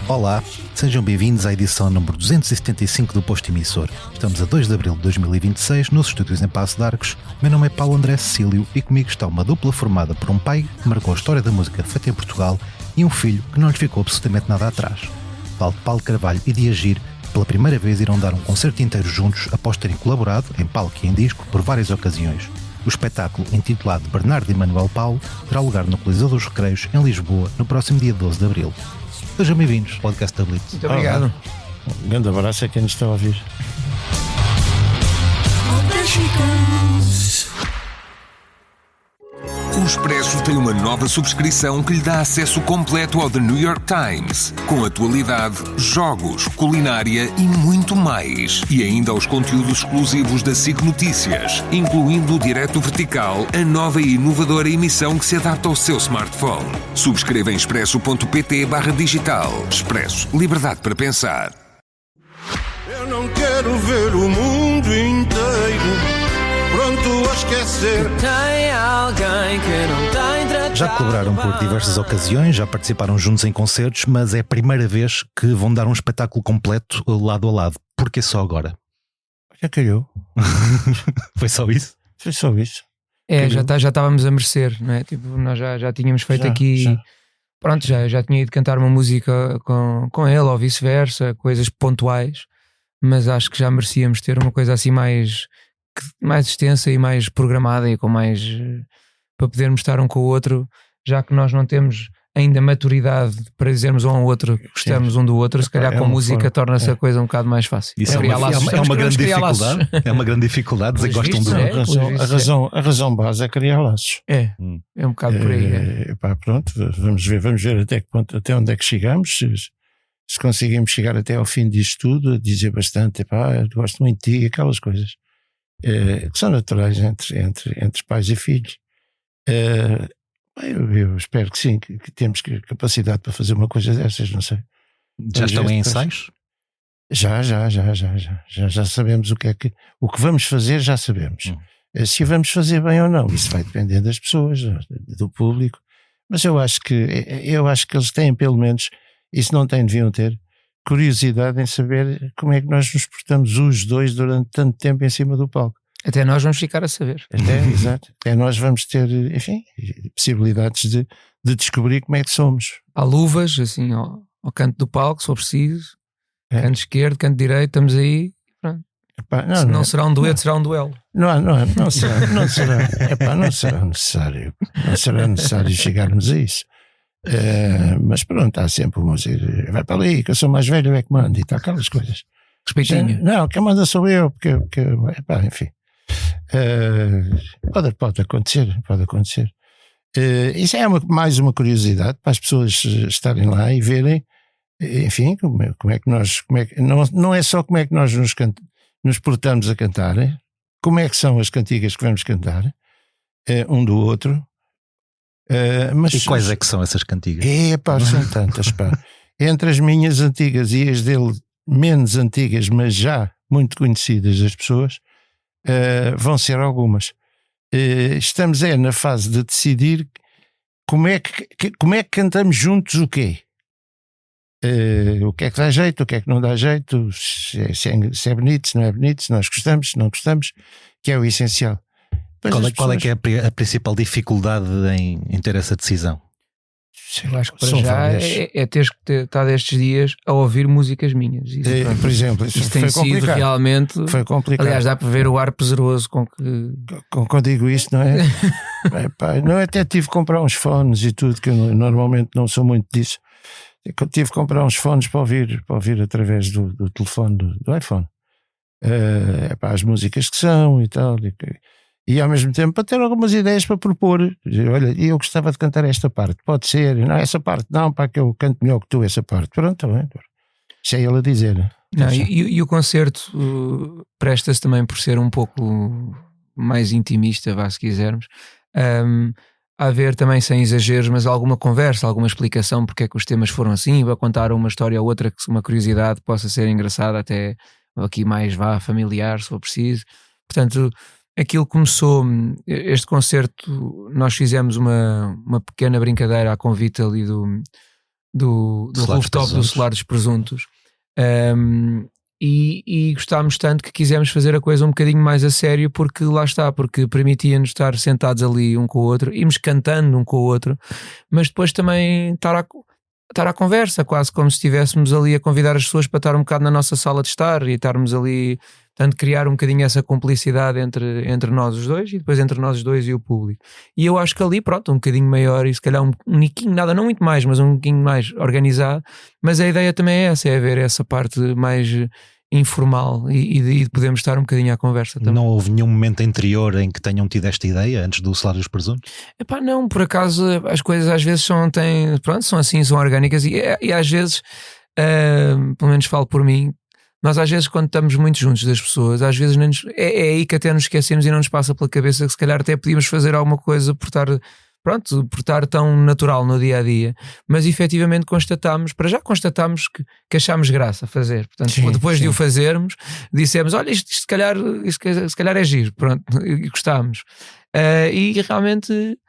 Olá, sejam bem-vindos à edição número 275 do Posto Emissor. Estamos a 2 de abril de 2026, nos estúdios em Passo de Arcos. Meu nome é Paulo André Cecílio e comigo está uma dupla formada por um pai que marcou a história da música feita em Portugal e um filho que não lhes ficou absolutamente nada atrás. Falo de Paulo Carvalho e de Agir. Pela primeira vez irão dar um concerto inteiro juntos após terem colaborado, em palco e em disco, por várias ocasiões. O espetáculo, intitulado Bernardo e Manuel Paulo, terá lugar no Coliseu dos Recreios, em Lisboa, no próximo dia 12 de abril. Sejam bem-vindos ao podcast da Blitz. Muito obrigado. Um grande abraço a quem nos está a ouvir. O Expresso tem uma nova subscrição que lhe dá acesso completo ao The New York Times, com atualidade, jogos, culinária e muito mais. E ainda aos conteúdos exclusivos da SIC Notícias, incluindo o Direto Vertical, a nova e inovadora emissão que se adapta ao seu smartphone. Subscreva em expresso.pt/digital. Expresso. Liberdade para pensar. Eu não quero ver o mundo inteiro pronto a esquecer. Tem alguém que não tem tratado. Já colaboraram por diversas ocasiões, já participaram juntos em concertos, mas é a primeira vez que vão dar um espetáculo completo lado a lado. Porquê só agora? Já calhou. Foi só isso? Foi só isso. É, já estávamos a merecer, não é? Tipo, nós já tínhamos feito aqui. Já. Pronto, já tinha ido cantar uma música com ele ou vice-versa, coisas pontuais, mas acho que já merecíamos ter uma coisa assim mais extensa e mais programada e com mais para podermos estar um com o outro, já que nós não temos ainda maturidade para dizermos um ao outro que gostamos um do outro. Se calhar com a música torna-se a coisa um bocado mais fácil. Isso é uma grande dificuldade. É uma grande dificuldade dizer que gostam do outro. A razão base é criar laços. É um bocado por aí. Pronto, vamos ver até que ponto, até onde é que chegamos. Se conseguimos chegar até ao fim disto tudo, dizer bastante, gosto muito de ti, aquelas coisas que são naturais entre pais e filhos. Eu espero que sim, que temos capacidade para fazer uma coisa dessas, não sei. Já estão em ensaios? Já sabemos o que vamos fazer, já sabemos. Se vamos fazer bem ou não, isso vai depender das pessoas, do público, mas eu acho que eles têm, pelo menos, isso não deviam ter, curiosidade em saber como é que nós nos portamos os dois durante tanto tempo em cima do palco. Até nós vamos ficar a saber. Exato. Até nós vamos ter, enfim, possibilidades de descobrir como é que somos. Há luvas, assim, ao canto do palco, se for preciso. Canto esquerdo, canto direito, estamos aí. Se não será um dueto, será um duelo. Não será necessário. Não será necessário chegarmos a isso. Mas pronto, há sempre uma música, vai para ali, que eu sou mais velho, é que manda e tal, aquelas coisas. Respeitinho. Não, quem manda sou eu, porque enfim. Pode acontecer. Isso é mais uma curiosidade para as pessoas estarem lá e verem, enfim, como é que nós, não é só como é que nós nos portamos a cantar, como é que são as cantigas que vamos cantar, um do outro. Mas e quais é que são essas cantigas? São tantas, Entre as minhas antigas e as dele menos antigas, mas já muito conhecidas das pessoas, vão ser algumas. Estamos na fase de decidir como é que cantamos juntos o quê? O que é que dá jeito, o que é que não dá jeito, se é bonito, se não é bonito, se nós gostamos, se não gostamos, que é o essencial. Qual é que é a principal dificuldade em ter essa decisão? Eu acho que para já é teres que estar estes dias a ouvir músicas minhas. Isso, por exemplo, isso tem sido realmente. Foi complicado. Aliás, dá para ver o ar pesaroso com que. Quando digo isto, não é? Não, até tive que comprar uns fones e tudo, que eu normalmente não sou muito disso. Tive que comprar uns fones para ouvir através do telefone, do iPhone. As músicas que são e tal. E ao mesmo tempo para ter algumas ideias para propor. Olha, eu gostava de cantar esta parte, pode ser, não, essa parte não, que eu canto melhor que tu essa parte. Pronto, bem. Isso é ele a dizer. Não, e o concerto presta-se também por ser um pouco mais intimista, se quisermos, a haver também, sem exageros, mas alguma conversa, alguma explicação porque é que os temas foram assim, para contar uma história ou outra, uma curiosidade possa ser engraçada, até aqui mais familiar, se for preciso. Portanto, aquilo começou, este concerto, nós fizemos uma pequena brincadeira a convite ali rooftop do Solar dos Presuntos. E gostámos tanto que quisemos fazer a coisa um bocadinho mais a sério, porque lá está, porque permitia-nos estar sentados ali um com o outro, íamos cantando um com o outro, mas depois também estar à conversa, quase como se estivéssemos ali a convidar as pessoas para estar um bocado na nossa sala de estar e estarmos ali, portanto, criar um bocadinho essa cumplicidade entre nós os dois e depois entre nós os dois e o público. E eu acho que ali, pronto, um bocadinho maior e se calhar um niquinho, nada, não muito mais, mas um bocadinho mais organizado. Mas a ideia também é essa, é haver essa parte mais informal e de podermos estar um bocadinho à conversa também. Não houve nenhum momento anterior em que tenham tido esta ideia antes do Solar dos Presuntos? Epá, não, por acaso as coisas às vezes são assim, são orgânicas e às vezes, pelo menos falo por mim, nós às vezes quando estamos muito juntos das pessoas, às vezes é aí que até nos esquecemos e não nos passa pela cabeça que se calhar até podíamos fazer alguma coisa por estar tão natural no dia a dia, mas efetivamente constatámos que achámos graça a fazer. Portanto, depois de o fazermos, dissemos: olha, isto se calhar é giro, pronto, e gostámos. E realmente,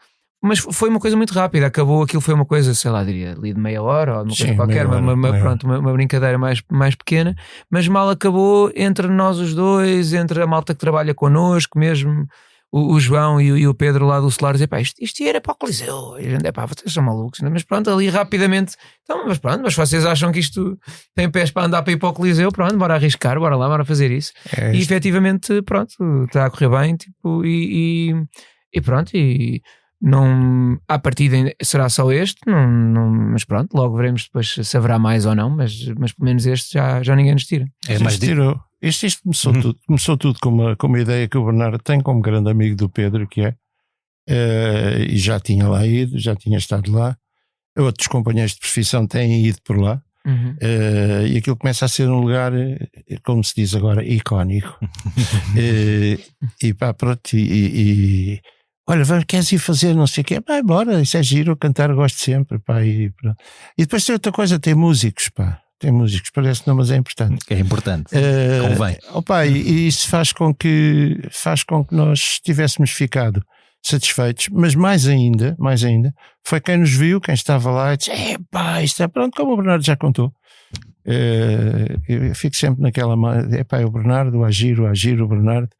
mas foi uma coisa muito rápida, acabou aquilo, foi uma coisa, sei lá, diria ali de meia hora ou uma coisa qualquer, uma brincadeira mais pequena, mas mal acabou, entre nós os dois, entre a malta que trabalha connosco mesmo. O João e o Pedro lá do Solar dizem: pá, isto era para o Coliseu. E a gente, pá, vocês são malucos, mas pronto, ali rapidamente, então, mas vocês acham que isto tem pés para andar para ir para o Coliseu? Pronto, bora arriscar, bora lá, bora fazer isso. E efetivamente, pronto, está a correr bem, tipo, e pronto, e não, à partida será só este, mas pronto, logo veremos depois se haverá mais ou não, mas pelo menos este já ninguém nos tira. Tirou. Isto começou tudo com uma ideia que o Bernardo tem como grande amigo do Pedro, que é, e já tinha lá ido, já tinha estado lá, outros companheiros de profissão têm ido por lá, e aquilo começa a ser um lugar, como se diz agora, icónico. E pá, pronto, olha, queres ir fazer não sei o quê? Pá, bora, isso é giro, cantar gosto sempre, pá, e depois tem outra coisa, tem músicos, pá. Tem músicos, parece não, mas é importante. É importante, convém. Opa, e isso faz com que nós tivéssemos ficado satisfeitos, mas mais ainda, foi quem nos viu, quem estava lá e disse: pá, isto é pronto, como o Bernardo já contou. Eu fico sempre naquela, é o Bernardo, o Agir, o Bernardo.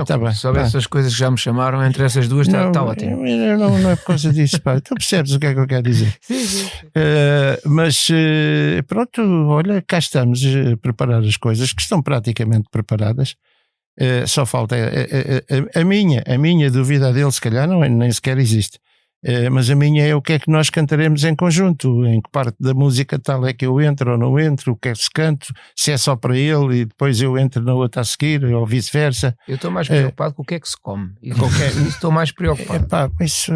Tá bem, só essas coisas que já me chamaram, entre essas duas está ótimo. Não é por causa disso, pá. Tu percebes o que é que eu quero dizer? Sim. Mas pronto, olha, cá estamos a preparar as coisas que estão praticamente preparadas. Só falta a minha dúvida dele, se calhar nem sequer existe. Mas a minha é o que é que nós cantaremos em conjunto, em que parte da música tal é que eu entro ou não entro, o que é que se canto, se é só para ele e depois eu entro na outra a seguir ou vice-versa. Eu estou mais preocupado com o que é que se come. Estou mais preocupado. Isso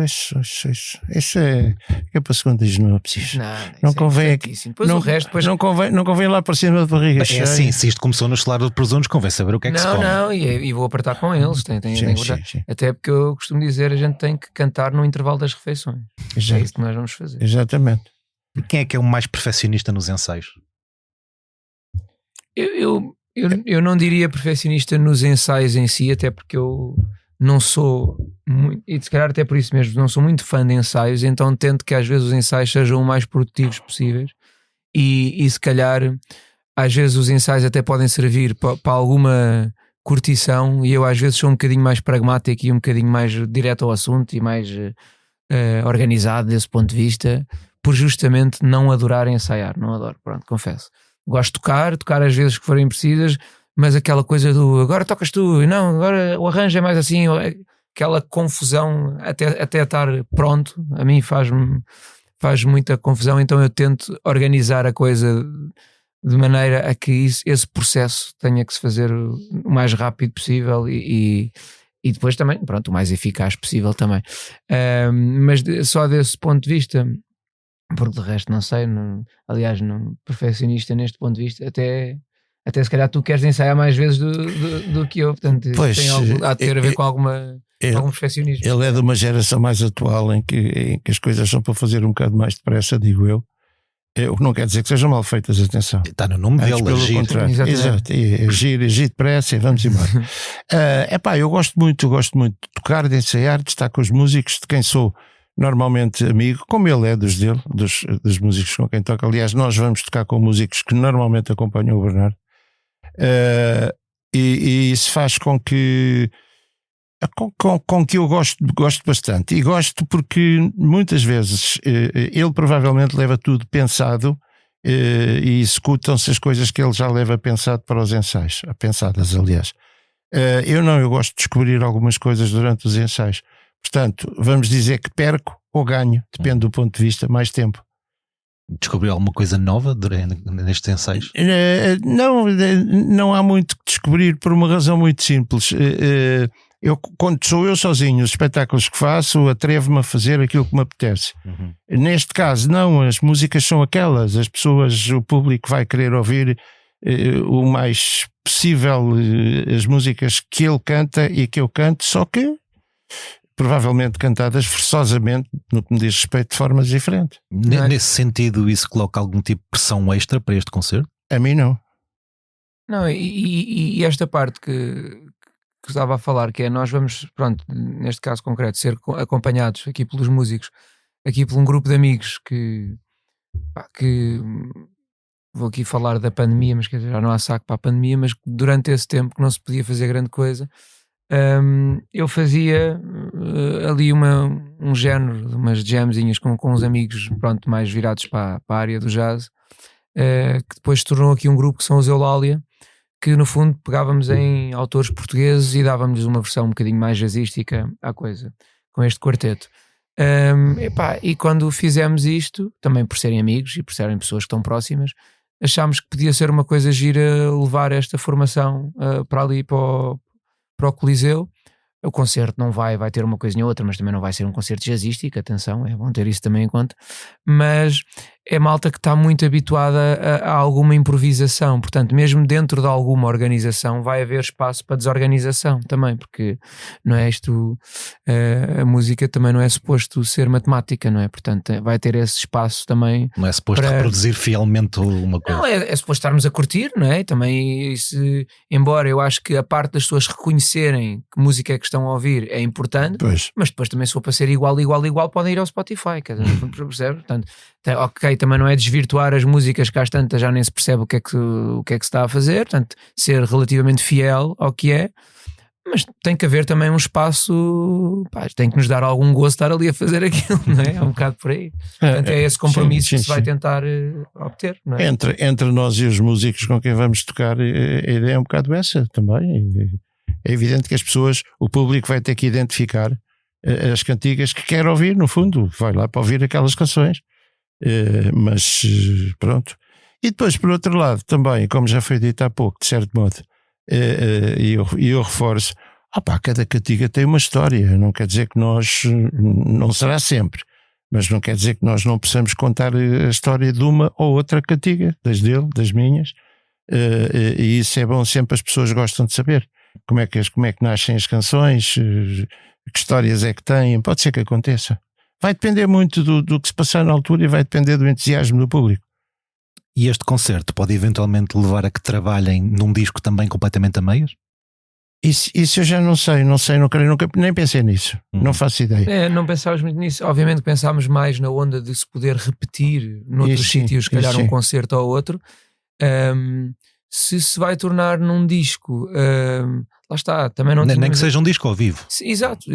é para segundas núpcias. Não convém aqui. Depois o resto, depois... não convém lá para cima da barriga. É assim, se isto começou no Solar dos Presuntos, convém saber o que é que se come. Não, e vou apertar com eles. Sim. Até porque eu costumo dizer, a gente tem que cantar no intervalo das refeições. É isso que nós vamos fazer. Exatamente. E quem é que é o mais perfeccionista nos ensaios? Eu não diria perfeccionista nos ensaios em si, até porque eu não sou muito, e se calhar até por isso mesmo, não sou muito fã de ensaios, então tento que às vezes os ensaios sejam o mais produtivos possíveis e se calhar às vezes os ensaios até podem servir para alguma curtição e eu às vezes sou um bocadinho mais pragmático e um bocadinho mais direto ao assunto e mais organizado desse ponto de vista, por justamente não adorar ensaiar. Não adoro, pronto, confesso. Gosto de tocar às vezes que forem precisas, mas aquela coisa do agora tocas tu, não, agora o arranjo é mais assim, aquela confusão até estar pronto, a mim faz muita confusão, então eu tento organizar a coisa de maneira a que esse processo tenha que se fazer o mais rápido possível e depois também, pronto, o mais eficaz possível também. Mas só desse ponto de vista, porque de resto não sei, aliás, perfeccionista neste ponto de vista, até se calhar tu queres ensaiar mais vezes do que eu, portanto pois, tem algo a ter a ver com algum perfeccionismo. Ele é de uma geração mais atual em que as coisas são para fazer um bocado mais depressa, digo eu. O que não quer dizer que sejam mal feitas, atenção. Está no nome dele, pelo agir. Contrário. Exato, agir depressa e vamos embora. Eu gosto muito de tocar, de ensaiar, de estar com os músicos, de quem sou normalmente amigo, como ele é dos músicos com quem toca. Aliás, nós vamos tocar com músicos que normalmente acompanham o Bernardo, e isso faz com que eu gosto bastante, e gosto porque muitas vezes ele provavelmente leva tudo pensado, e executam-se as coisas que ele já leva pensado para os ensaios, pensadas aliás. Eu gosto de descobrir algumas coisas durante os ensaios. Portanto, vamos dizer que perco ou ganho, depende do ponto de vista, mais tempo. Descobriu alguma coisa nova nestes ensaios? Não há muito que descobrir, por uma razão muito simples. Quando sou eu sozinho, os espetáculos que faço, atrevo-me a fazer aquilo que me apetece. Neste caso, não, as músicas são aquelas, as pessoas, o público vai querer ouvir o mais possível as músicas que ele canta e que eu canto, só que provavelmente cantadas forçosamente, no que me diz respeito, de formas diferentes. Nesse sentido, isso coloca algum tipo de pressão extra para este concerto? A mim não. Não, e esta parte que estava a falar, que é nós vamos, pronto, neste caso concreto, ser acompanhados aqui pelos músicos, aqui por um grupo de amigos que vou aqui falar da pandemia, mas quer dizer, já não há saco para a pandemia, mas durante esse tempo que não se podia fazer grande coisa, eu fazia ali um género de umas jamzinhas com uns amigos, pronto, mais virados para a área do jazz, que depois se tornou aqui um grupo que são os Eulália, que no fundo pegávamos em autores portugueses e dávamos uma versão um bocadinho mais jazzística à coisa, com este quarteto. E quando fizemos isto, também por serem amigos e por serem pessoas que estão próximas, achámos que podia ser uma coisa gira levar esta formação para ali, para o Coliseu. O concerto não vai ter uma coisinha ou outra, mas também não vai ser um concerto jazzístico, atenção, é bom ter isso também em conta, mas é malta que está muito habituada a alguma improvisação, portanto mesmo dentro de alguma organização vai haver espaço para desorganização também, porque não é isto, a música também não é suposto ser matemática, não é? Portanto vai ter esse espaço também. Não é suposto reproduzir fielmente uma coisa. Não, é suposto estarmos a curtir, não é? Também, embora eu acho que a parte das pessoas reconhecerem que música é que estão a ouvir é importante, pois. Mas depois também se for para ser igual, podem ir ao Spotify, quer dizer, percebe? Portanto, ok, também não é desvirtuar as músicas, que às tantas já nem se percebe o que é que se está a fazer, portanto, ser relativamente fiel ao que é, mas tem que haver também um espaço, tem que nos dar algum gosto estar ali a fazer aquilo, não é? É um bocado por aí. Portanto, é esse compromisso que se vai tentar obter, não é? Entre nós e os músicos com quem vamos tocar, a ideia é um bocado essa também. É evidente que as pessoas, o público vai ter que identificar as cantigas que quer ouvir, no fundo, vai lá para ouvir aquelas canções, mas pronto. E depois, por outro lado, também, como já foi dito há pouco, de certo modo, e eu reforço, cada cantiga tem uma história, não quer dizer que nós, não será sempre, mas não quer dizer que nós não possamos contar a história de uma ou outra cantiga, das dele, das minhas, e isso é bom, sempre as pessoas gostam de saber. Como é que nascem as canções, que histórias é que têm, pode ser que aconteça. Vai depender muito do que se passar na altura e vai depender do entusiasmo do público. E este concerto pode eventualmente levar a que trabalhem num disco também completamente a meias? Isso eu já não sei, nunca nem pensei nisso, não faço ideia. Não pensávamos muito nisso, obviamente pensámos mais na onda de se poder repetir noutros sítios, se calhar um concerto ou outro. Se vai tornar num disco, lá está, também não nem que seja um disco ao vivo. Exato.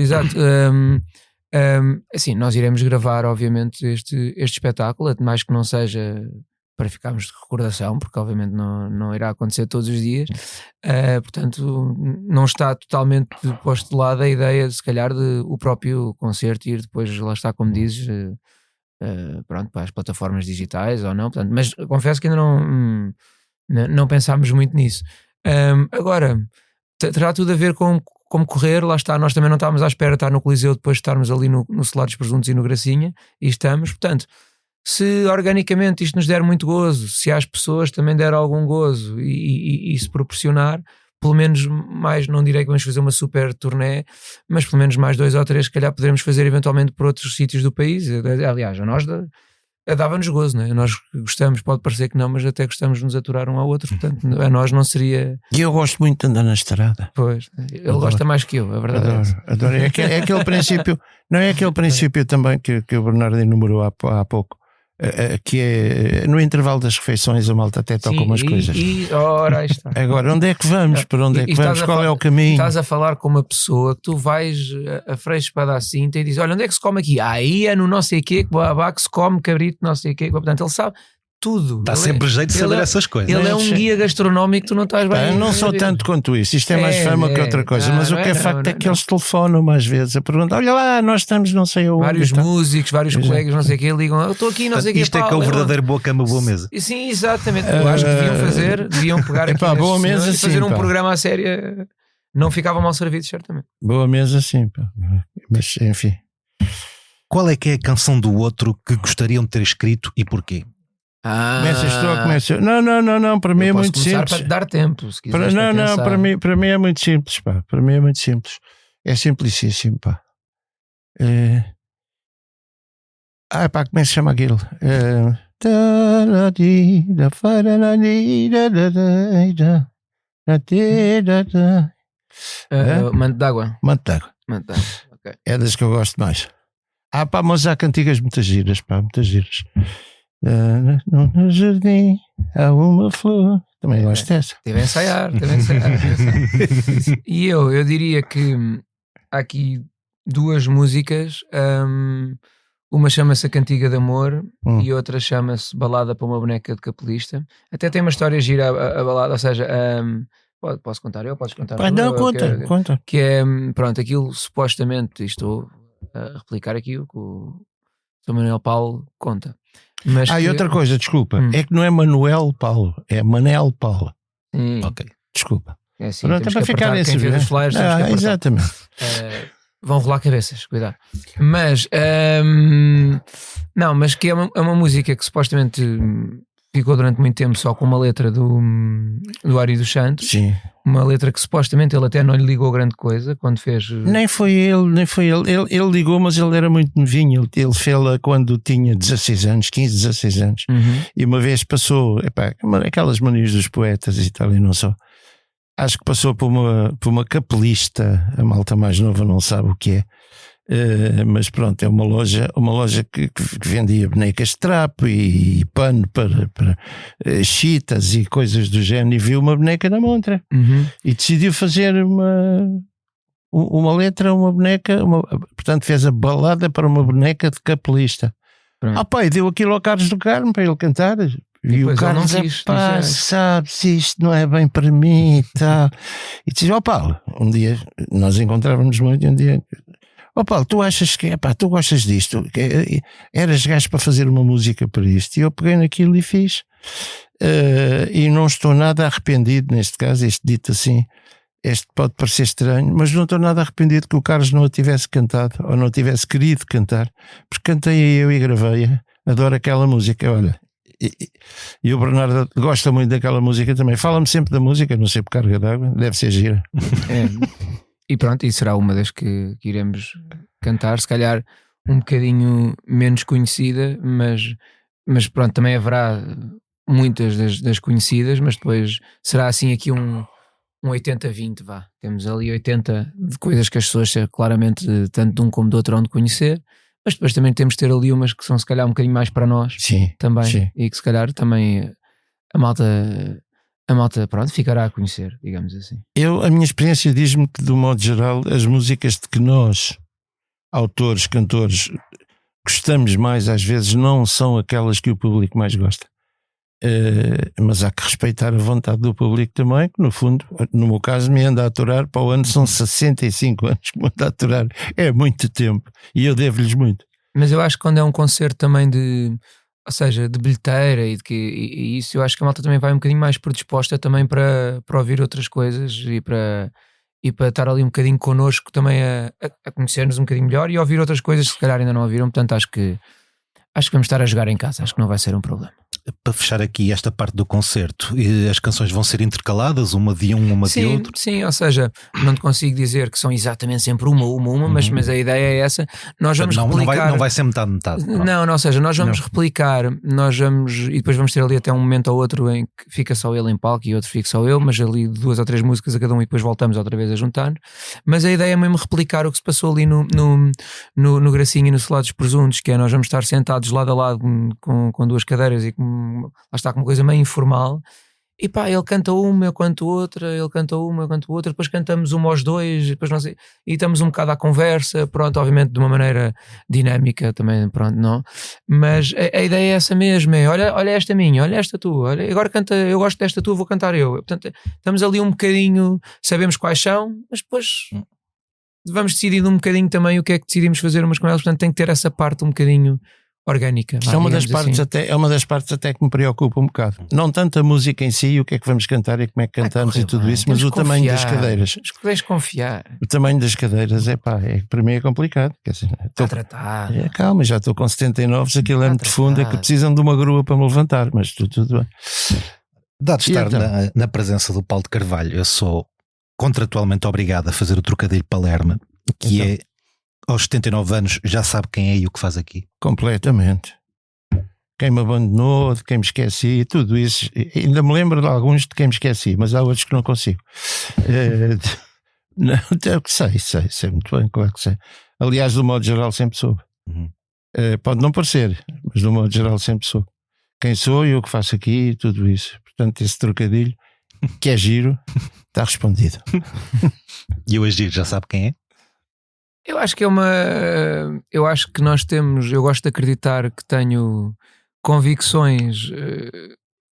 Assim, nós iremos gravar obviamente este espetáculo, mais que não seja para ficarmos de recordação, porque obviamente não irá acontecer todos os dias, portanto não está totalmente posto de lado a ideia de se calhar de o próprio concerto ir depois, lá está, como dizes, pronto, para as plataformas digitais ou não, portanto, mas confesso que ainda não pensámos muito nisso. Agora, terá tudo a ver com como correr, lá está, nós também não estávamos à espera de estar no Coliseu depois de estarmos ali no Solar dos Presuntos e no Gracinha, e estamos, portanto, se organicamente isto nos der muito gozo, se às pessoas também der algum gozo e se proporcionar, pelo menos mais, não direi que vamos fazer uma super turnê, mas pelo menos mais 2 ou 3 se calhar poderemos fazer eventualmente por outros sítios do país. Aliás, a nós dava-nos gozo, não é? Nós gostamos, pode parecer que não, mas até gostamos de nos aturar um ao outro, portanto a nós não seria... E eu gosto muito de andar na estrada. Pois, ele gosta mais que eu, a verdade é essa. Adoro. É aquele princípio, não é aquele princípio também que o Bernardo enumerou há pouco, que é no intervalo das refeições a malta até toca umas coisas. Ora, aí está. Agora, onde é que vamos? Para onde é que vamos? Qual é o caminho? Estás a falar com uma pessoa que tu vais a Freixo para a cinta e dizes, olha, onde é que se come aqui? Aí é no não sei quê, que se come cabrito, não sei quê. Portanto, ele sabe tudo. Dá sempre jeito de saber essas coisas. Ele é um guia gastronómico, tu não estás bem. Eu não sou tanto quanto isso. Isto é mais fama que outra coisa. Mas o que é facto é que eles telefonam mais vezes a perguntar: olha lá, nós estamos não sei onde. Vários músicos, vários colegas, não sei o quê, ligam: eu estou aqui, não sei o quê. Isto é que é o verdadeiro boa cama, boa mesa. Sim, exatamente. Eu acho que deviam pegar aqui boa mesa, e fazer um programa a sério. Não ficavam mal servidos, certamente. Boa mesa, sim. Mas enfim. Qual é que é a canção do outro que gostariam de ter escrito e porquê? Começas tu ou começas? Não, para mim é muito simples. Para te dar tempo, se quiseres. Para mim é muito simples, pá. Para mim é muito simples. É simplicíssimo, pá. Pá, como é que se chama aquilo? Manto d'água. Manto d'água. Okay. É das que eu gosto mais. Pá, mas há cantigas muitas giras, pá, muitas giras. No jardim há uma flor. Também gosto dessa. Teve a ensaiar. E eu diria que há aqui duas músicas. Uma chama-se A Cantiga de Amor e outra chama-se Balada para uma Boneca de Capelista. Até tem uma história gira a balada, ou seja, posso contar eu? Podes contar? Não, conta. Que é, pronto, aquilo supostamente, estou a replicar aqui o que o Sr. Manuel Paulo conta. Mas e outra coisa, desculpa, é que não é Manuel Paulo, é Manel Paulo. Ok. Desculpa. É assim, pronto, é para ficar nesse vídeo. Exatamente. Vão rolar cabeças, cuidado. Mas não, mas que é uma música que supostamente ficou durante muito tempo só com uma letra do Ari dos Santos. Sim. Uma letra que supostamente ele até não lhe ligou grande coisa quando fez. Nem foi ele. Ele ligou, mas ele era muito novinho. Ele fez-la quando tinha 16 anos, 15, 16 anos. E uma vez passou, aquelas manias dos poetas e tal, e não só. Acho que passou por uma capelista. A malta mais nova não sabe o que é. Mas pronto, é uma loja que vendia bonecas de trapo e pano para chitas e coisas do género, e viu uma boneca na montra e decidiu fazer uma letra, uma boneca, portanto fez a balada para uma boneca de capelista. E deu aquilo ao Carlos do Carmo para ele cantar. E o Carlos sabes, isto não é bem para mim e tal. E disse: Paulo, um dia nós encontrávamos muito, um dia: Paulo, tu achas que tu gostas disto? Eras gajo para fazer uma música para isto? E eu peguei naquilo e fiz. E não estou nada arrependido neste caso, este dito assim. Este pode parecer estranho, mas não estou nada arrependido que o Carlos não a tivesse cantado ou não tivesse querido cantar, porque cantei eu e gravei-a. Adoro aquela música, olha. E o Bernardo gosta muito daquela música também. Fala-me sempre da música, não sei por carga d'água, deve ser gira. E pronto, e será uma das que iremos cantar, se calhar um bocadinho menos conhecida, mas pronto, também haverá muitas das conhecidas, mas depois será assim aqui um 80-20, vá. Temos ali 80 de coisas que as pessoas claramente, tanto de um como do outro, hão de conhecer, mas depois também temos de ter ali umas que são se calhar um bocadinho mais para nós. Sim, também, sim. E que se calhar também a malta, pronto, ficará a conhecer, digamos assim. A minha experiência diz-me que, do modo geral, as músicas de que nós, autores, cantores, gostamos mais, às vezes não são aquelas que o público mais gosta. Mas há que respeitar a vontade do público também, que no fundo, no meu caso, me anda a aturar. Para o ano são 65 anos que me anda a aturar. É muito tempo e eu devo-lhes muito. Mas eu acho que quando é um concerto também ou seja, de bilheteira e isso, eu acho que a malta também vai um bocadinho mais predisposta também para ouvir outras coisas e para estar ali um bocadinho connosco também a conhecer-nos um bocadinho melhor e a ouvir outras coisas que se calhar ainda não ouviram. Portanto, acho que vamos estar a jogar em casa, acho que não vai ser um problema. Para fechar aqui esta parte do concerto, as canções vão ser intercaladas, uma de um, uma de outro? Sim, ou seja, não te consigo dizer que são exatamente sempre uma, mas a ideia é essa. Nós vamos replicar. Não vai ser metade. Não, ou seja, nós vamos replicar, e depois vamos ter ali até um momento ou outro em que fica só ele em palco e outro fica só eu, mas ali 2 ou 3 músicas a cada um e depois voltamos outra vez a juntar. Mas a ideia é mesmo replicar o que se passou ali no Gracinha e no Solado dos Presuntos, que é nós vamos estar sentados lado a lado com 2 cadeiras e lá está com uma coisa meio informal e pá, ele canta uma, eu canto outra, ele canta uma, eu canto outra, depois cantamos uma aos 2 depois e estamos um bocado à conversa, pronto, obviamente de uma maneira dinâmica também, pronto, não, mas a ideia é essa mesmo, é olha esta minha, olha esta tua, olha, agora canta, eu gosto desta tua, vou cantar eu, portanto estamos ali um bocadinho, sabemos quais são, mas depois vamos decidindo um bocadinho também o que é que decidimos fazer umas com elas, portanto tem que ter essa parte um bocadinho orgânica. É uma das partes assim. É uma das partes até que me preocupa um bocado. Não tanto a música em si, o que é que vamos cantar e como é que cantamos e tudo isso, mas o tamanho das cadeiras. Tens confiar. O tamanho das cadeiras para mim é complicado. Quer dizer, está tratado. Calma, já estou com 79, aquilo é muito fundo, é que precisam de uma grua para me levantar, mas tudo bem. Dado estar na presença do Paulo de Carvalho, eu sou contratualmente obrigado a fazer o trocadilho Palerma, que é aos 79 anos já sabe quem é e o que faz aqui. Completamente. Quem me abandonou, de quem me esqueci, tudo isso. Ainda me lembro de alguns de quem me esqueci, mas há outros que não consigo. Não, sei muito bem, claro que sei. Aliás, do modo geral sempre soube. Pode não parecer, mas do modo geral sempre soube. Quem sou e o que faço aqui e tudo isso. Portanto, esse trocadilho, que é giro, está respondido. E o Agir já sabe quem é? Eu acho que eu acho que nós temos, eu gosto de acreditar que tenho convicções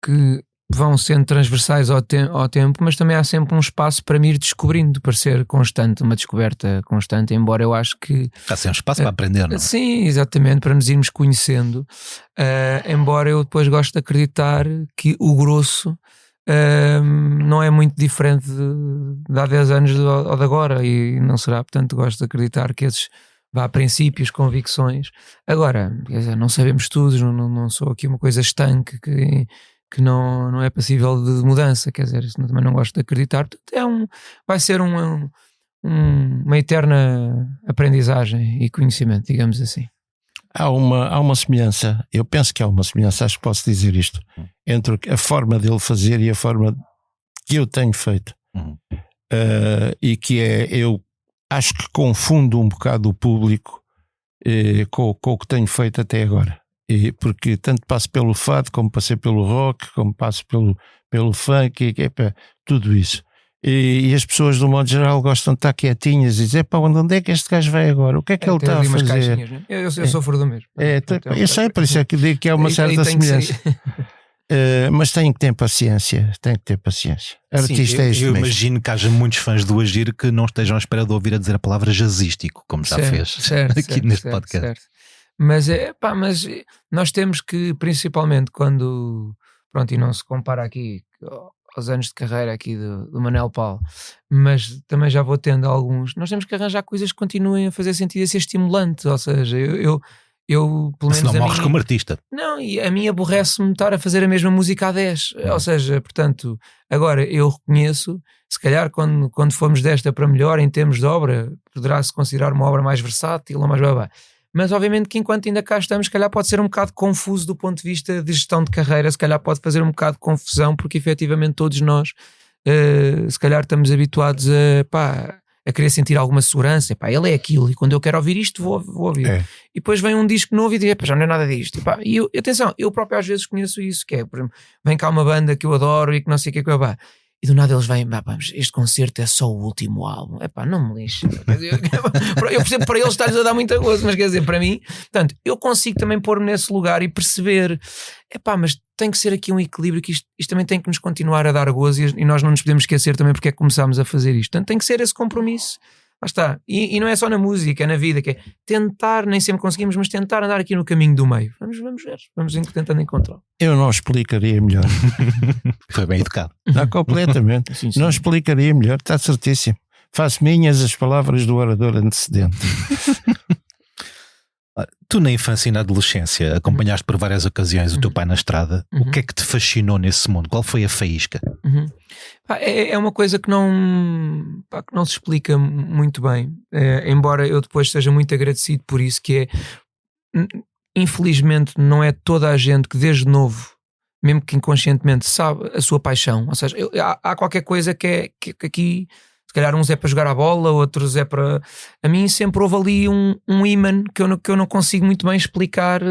que vão sendo transversais ao tempo, mas também há sempre um espaço para me ir descobrindo, para ser constante, uma descoberta constante, embora eu acho que... Há sempre um espaço para aprender, não é? Sim, exatamente, para nos irmos conhecendo, embora eu depois gosto de acreditar que o grosso não é muito diferente de há 10 anos ou de agora, e não será, portanto gosto de acreditar que esses princípios, convicções, agora quer dizer, não sabemos tudo, não sou aqui uma coisa estanque que não é passível de mudança, quer dizer, isso também não gosto de acreditar, portanto vai ser uma eterna aprendizagem e conhecimento, digamos assim. Há uma semelhança, eu penso que há uma semelhança, acho que posso dizer isto, entre a forma dele fazer e a forma que eu tenho feito. E que eu acho que confundo um bocado o público com o que tenho feito até agora. Porque tanto passo pelo fado, como passei pelo rock, como passo pelo funk, tudo isso. E as pessoas, do modo geral, gostam de estar quietinhas e dizer, onde é que este gajo vai agora? O que é que ele está a fazer? Né? Eu sofro do mesmo. Eu sei, por isso é que digo que há uma certa semelhança. Mas tem que ter paciência. Artista é isto eu mesmo. Imagino que haja muitos fãs do Agir que não estejam à espera de ouvir a dizer a palavra jazzístico, como já fez aqui neste podcast. Certo. Mas nós temos que, principalmente quando, pronto, e não se compara aqui aos anos de carreira aqui do Manel Paulo, mas também já vou tendo alguns, nós temos que arranjar coisas que continuem a fazer sentido, a ser estimulantes, ou seja, eu pelo menos se não morres como artista. Não, e a mim aborrece-me estar a fazer a mesma música há 10, ou seja, portanto, agora eu reconheço, se calhar quando formos desta para melhor em termos de obra, poderá-se considerar uma obra mais versátil ou mais babá. Mas obviamente que enquanto ainda cá estamos, se calhar pode ser um bocado confuso do ponto de vista de gestão de carreira, se calhar pode fazer um bocado de confusão, porque efetivamente todos nós se calhar estamos habituados a querer sentir alguma segurança, ele é aquilo, e quando eu quero ouvir isto vou ouvir. E depois vem um disco novo e diz, já não é nada disto. E atenção, eu próprio às vezes conheço isso, que é, por exemplo, vem cá uma banda que eu adoro e que não sei o que é que eu vá. E do nada eles vêm, este concerto é só o último álbum. Não me lixe. Eu percebo, para eles está-lhes a dar muita gozo, mas quer dizer, para mim, portanto, eu consigo também pôr-me nesse lugar e perceber, mas tem que ser aqui um equilíbrio, que isto também tem que nos continuar a dar gozo e nós não nos podemos esquecer também porque é que começámos a fazer isto. Portanto, tem que ser esse compromisso. Lá está. E não é só na música, é na vida, que é tentar, nem sempre conseguimos, mas tentar andar aqui no caminho do meio. Vamos ver, vamos tentando encontrar. Eu não explicaria melhor. Foi bem educado. Completamente. Sim. Não explicaria melhor, está certíssimo. Faço minhas as palavras do orador antecedente. Tu na infância e na adolescência acompanhaste por várias ocasiões o teu pai na estrada. O que é que te fascinou nesse mundo? Qual foi a faísca? É uma coisa que não se explica muito bem, embora eu depois seja muito agradecido por isso, que é, infelizmente não é toda a gente que desde novo, mesmo que inconscientemente, sabe a sua paixão. Ou seja, há qualquer coisa que aqui, se calhar uns é para jogar a bola, outros é para... A mim sempre houve ali um ímã que eu não consigo muito bem explicar,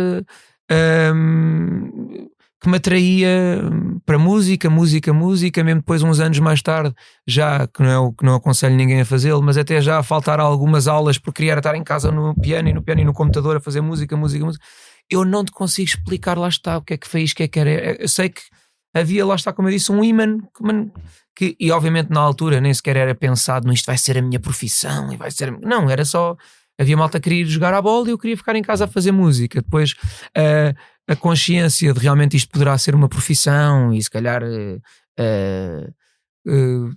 que me atraía para música, mesmo depois uns anos mais tarde, já que não aconselho ninguém a fazê-lo, mas até já a faltar algumas aulas por querer estar em casa no piano e no computador a fazer música. Eu não te consigo explicar, lá está, o que é que fez, o que é que era. Eu sei que havia, lá está, como eu disse, um ímã que, e obviamente na altura nem sequer era pensado no isto vai ser a minha profissão, e vai ser... Não, era só... Havia malta que queria ir jogar à bola e eu queria ficar em casa a fazer música. Depois a consciência de realmente isto poderá ser uma profissão e se calhar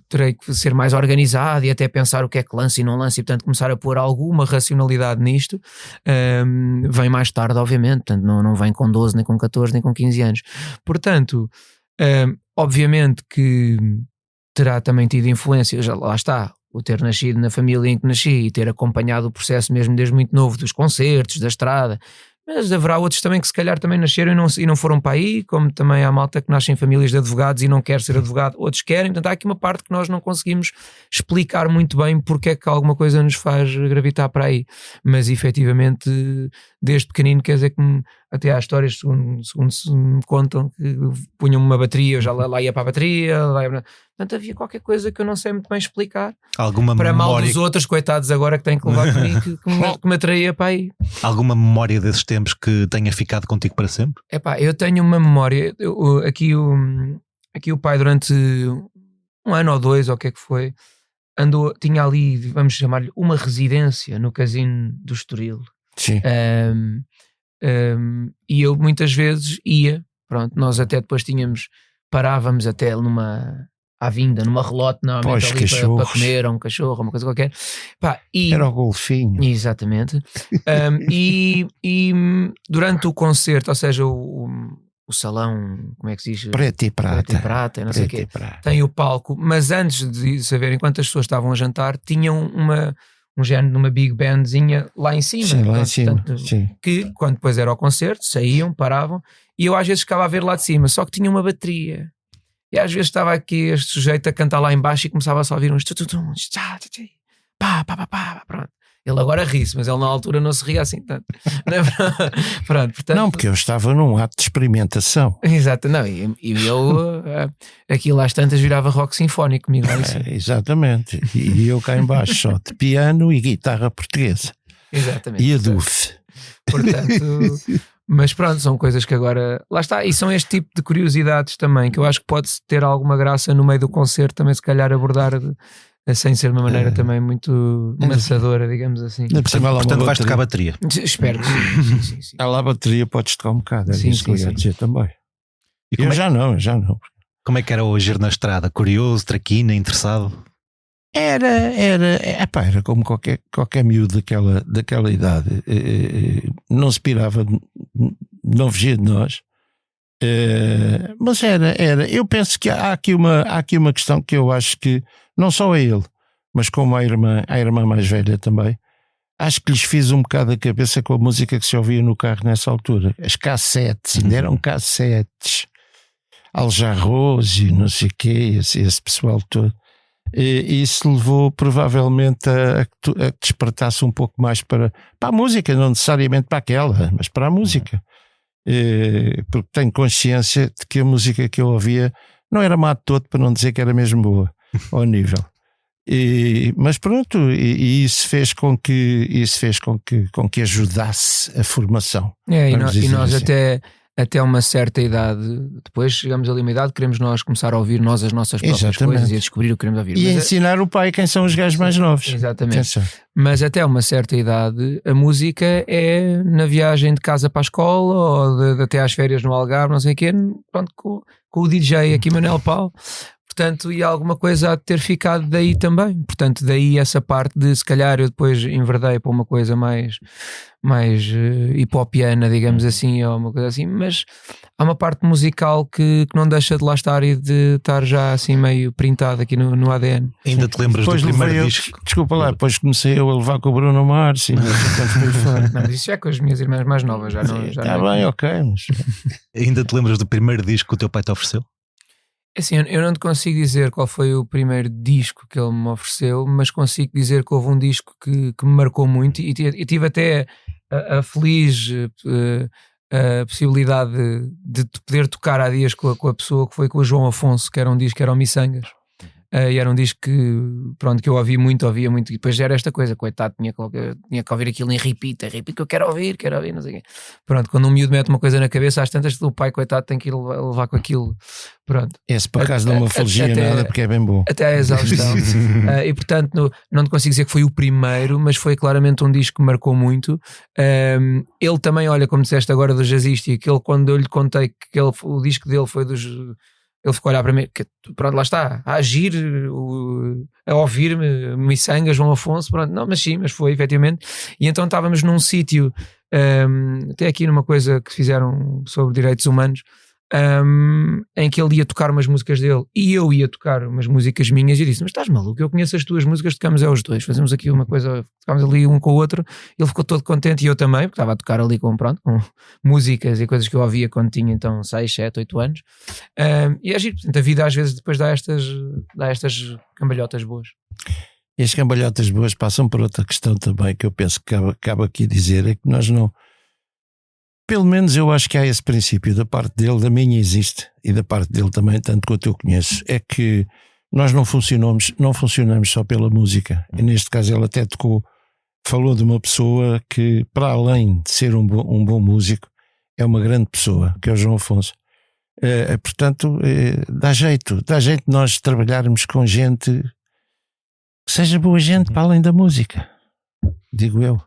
terei que ser mais organizado e até pensar o que é que lança e não lança, e portanto começar a pôr alguma racionalidade nisto, vem mais tarde, obviamente. Portanto não vem com 12, nem com 14, nem com 15 anos. Portanto, obviamente que terá também tido influência, já lá está, o ter nascido na família em que nasci e ter acompanhado o processo mesmo desde muito novo dos concertos, da estrada. Mas haverá outros também que se calhar também nasceram e não foram para aí, como também há malta que nasce em famílias de advogados e não quer ser advogado, outros querem. Portanto há aqui uma parte que nós não conseguimos explicar muito bem porque é que alguma coisa nos faz gravitar para aí, mas efetivamente desde pequenino, quer dizer que até há histórias, segundo se me contam, que punham uma bateria, eu já lá ia para a bateria, portanto havia qualquer coisa que eu não sei muito bem explicar. Alguma para memória... mal dos outros, coitados agora que têm que levar comigo, que me atraía para aí. Alguma memória desses tempos que tenha ficado contigo para sempre? Eu tenho uma memória, aqui o pai durante um ano ou dois, ou o que é que foi, tinha ali, vamos chamar-lhe, uma residência no Casino do Estoril. Sim. E eu muitas vezes ia, pronto, nós até depois parávamos até à vinda, numa relote, normalmente ali para comer, ou um cachorro, ou uma coisa qualquer. Era o golfinho. Exatamente. E durante o concerto, ou seja, o salão, como é que se diz? Preto e prata, não sei o quê. Tem o palco, mas antes de saber, enquanto as pessoas estavam a jantar, tinham um género de uma big bandzinha lá em cima. Sim, lá em cima. Sim. Que quando depois era o concerto, saíam, paravam, e eu às vezes ficava a ver lá de cima, só que tinha uma bateria. E às vezes estava aqui este sujeito a cantar lá em baixo e começava a só ouvir uns pronto. Ele agora ri-se, mas ele na altura não se ria assim tanto. Pronto, portanto... Não, porque eu estava num ato de experimentação. Exato, não, e eu aquilo às tantas virava rock sinfónico comigo lá em cima. Exatamente, e eu cá em baixo só de piano e guitarra portuguesa. Exatamente. E a duf. Portanto... Mas pronto, são coisas que agora... Lá está, e são este tipo de curiosidades também, que eu acho que pode ter alguma graça no meio do concerto, também se calhar abordar sem ser de uma maneira também muito maçadora, digamos assim. Portanto vais tocar a bateria. Espero que sim. Há lá a bateria, podes tocar um bocado, é isso que eu ia dizer também. E já não. Como é que era o agir na estrada? Curioso, traquina, interessado? Era como qualquer miúdo daquela idade. Não se pirava, não fugia de nós. Mas era. Eu penso que há aqui uma questão que eu acho que, não só a ele, mas como a irmã mais velha também, acho que lhes fiz um bocado a cabeça com a música que se ouvia no carro nessa altura. As cassetes, ainda eram cassetes. Aljarros e não sei o quê, esse pessoal todo. E isso levou provavelmente a que despertasse um pouco mais para a música, não necessariamente para aquela, mas para a música. Porque tenho consciência de que a música que eu ouvia não era má de todo, para não dizer que era mesmo boa ao nível. Mas pronto, e isso fez com que ajudasse a formação. E nós assim. Até uma certa idade, depois chegamos ali a uma idade, queremos nós começar a ouvir as nossas próprias coisas e a descobrir o que queremos ouvir. E ensinar o pai quem são os gajos mais novos. Exatamente. Atenção. Mas até uma certa idade, a música é na viagem de casa para a escola ou até às férias no Algarve, não sei o quê, pronto, com o DJ aqui, Manel Paulo. portanto, e alguma coisa há de ter ficado daí também. Portanto, daí essa parte de, se calhar, eu depois enverdei para uma coisa mais hipopiana, digamos assim, ou uma coisa assim, mas há uma parte musical que não deixa de lá estar e de estar já assim meio printado aqui no ADN. Ainda te lembras depois do primeiro disco? Desculpa lá, depois comecei eu a levar com o Bruno Mars e Não, mas isso já é com as minhas irmãs mais novas, já não. Está bem, ok. Mas... Ainda te lembras do primeiro disco que o teu pai te ofereceu? Assim, eu não te consigo dizer qual foi o primeiro disco que ele me ofereceu, mas consigo dizer que houve um disco que me marcou muito e tive até a feliz a possibilidade de poder tocar há dias com a pessoa, que foi com o João Afonso, que era um disco que era o Missangas. E era um disco que, pronto, que eu ouvia muito, e depois já era esta coisa, coitado, tinha que ouvir aquilo em repeat, que eu quero ouvir, não sei o quê. Pronto, quando um miúdo mete uma coisa na cabeça, às tantas o pai, coitado, tem que ir levar com aquilo. Pronto. Esse por acaso não me afligia nada, porque é bem bom. Até a exaustão. E portanto, não te consigo dizer que foi o primeiro, mas foi claramente um disco que marcou muito. Ele também, olha, como disseste agora do Jazzística, ele, quando eu lhe contei que o disco dele foi dos... Ele ficou a olhar para mim, pronto, lá está, a agir, a ouvir-me, Missangas, João Afonso, pronto, não, mas sim, mas foi, efetivamente. E então estávamos num sítio, até aqui numa coisa que fizeram sobre direitos humanos, em que ele ia tocar umas músicas dele e eu ia tocar umas músicas minhas, e eu disse, mas estás maluco, eu conheço as tuas músicas, tocamos os dois, fazemos aqui uma coisa, tocamos ali um com o outro. Ele ficou todo contente e eu também, porque estava a tocar ali com músicas e coisas que eu ouvia quando tinha então 6, 7, 8 anos, e é giro. Portanto, a vida às vezes depois dá estas cambalhotas boas. E as cambalhotas boas passam por outra questão também, que eu penso que cabe aqui dizer, é que nós não... Pelo menos eu acho que há esse princípio da parte dele, da minha existe, e da parte dele também, tanto quanto eu conheço, é que nós não funcionamos só pela música. E neste caso ele até falou de uma pessoa que, para além de ser um bom músico, é uma grande pessoa, que é o João Afonso. Portanto, dá jeito nós trabalharmos com gente que seja boa gente para além da música, digo eu.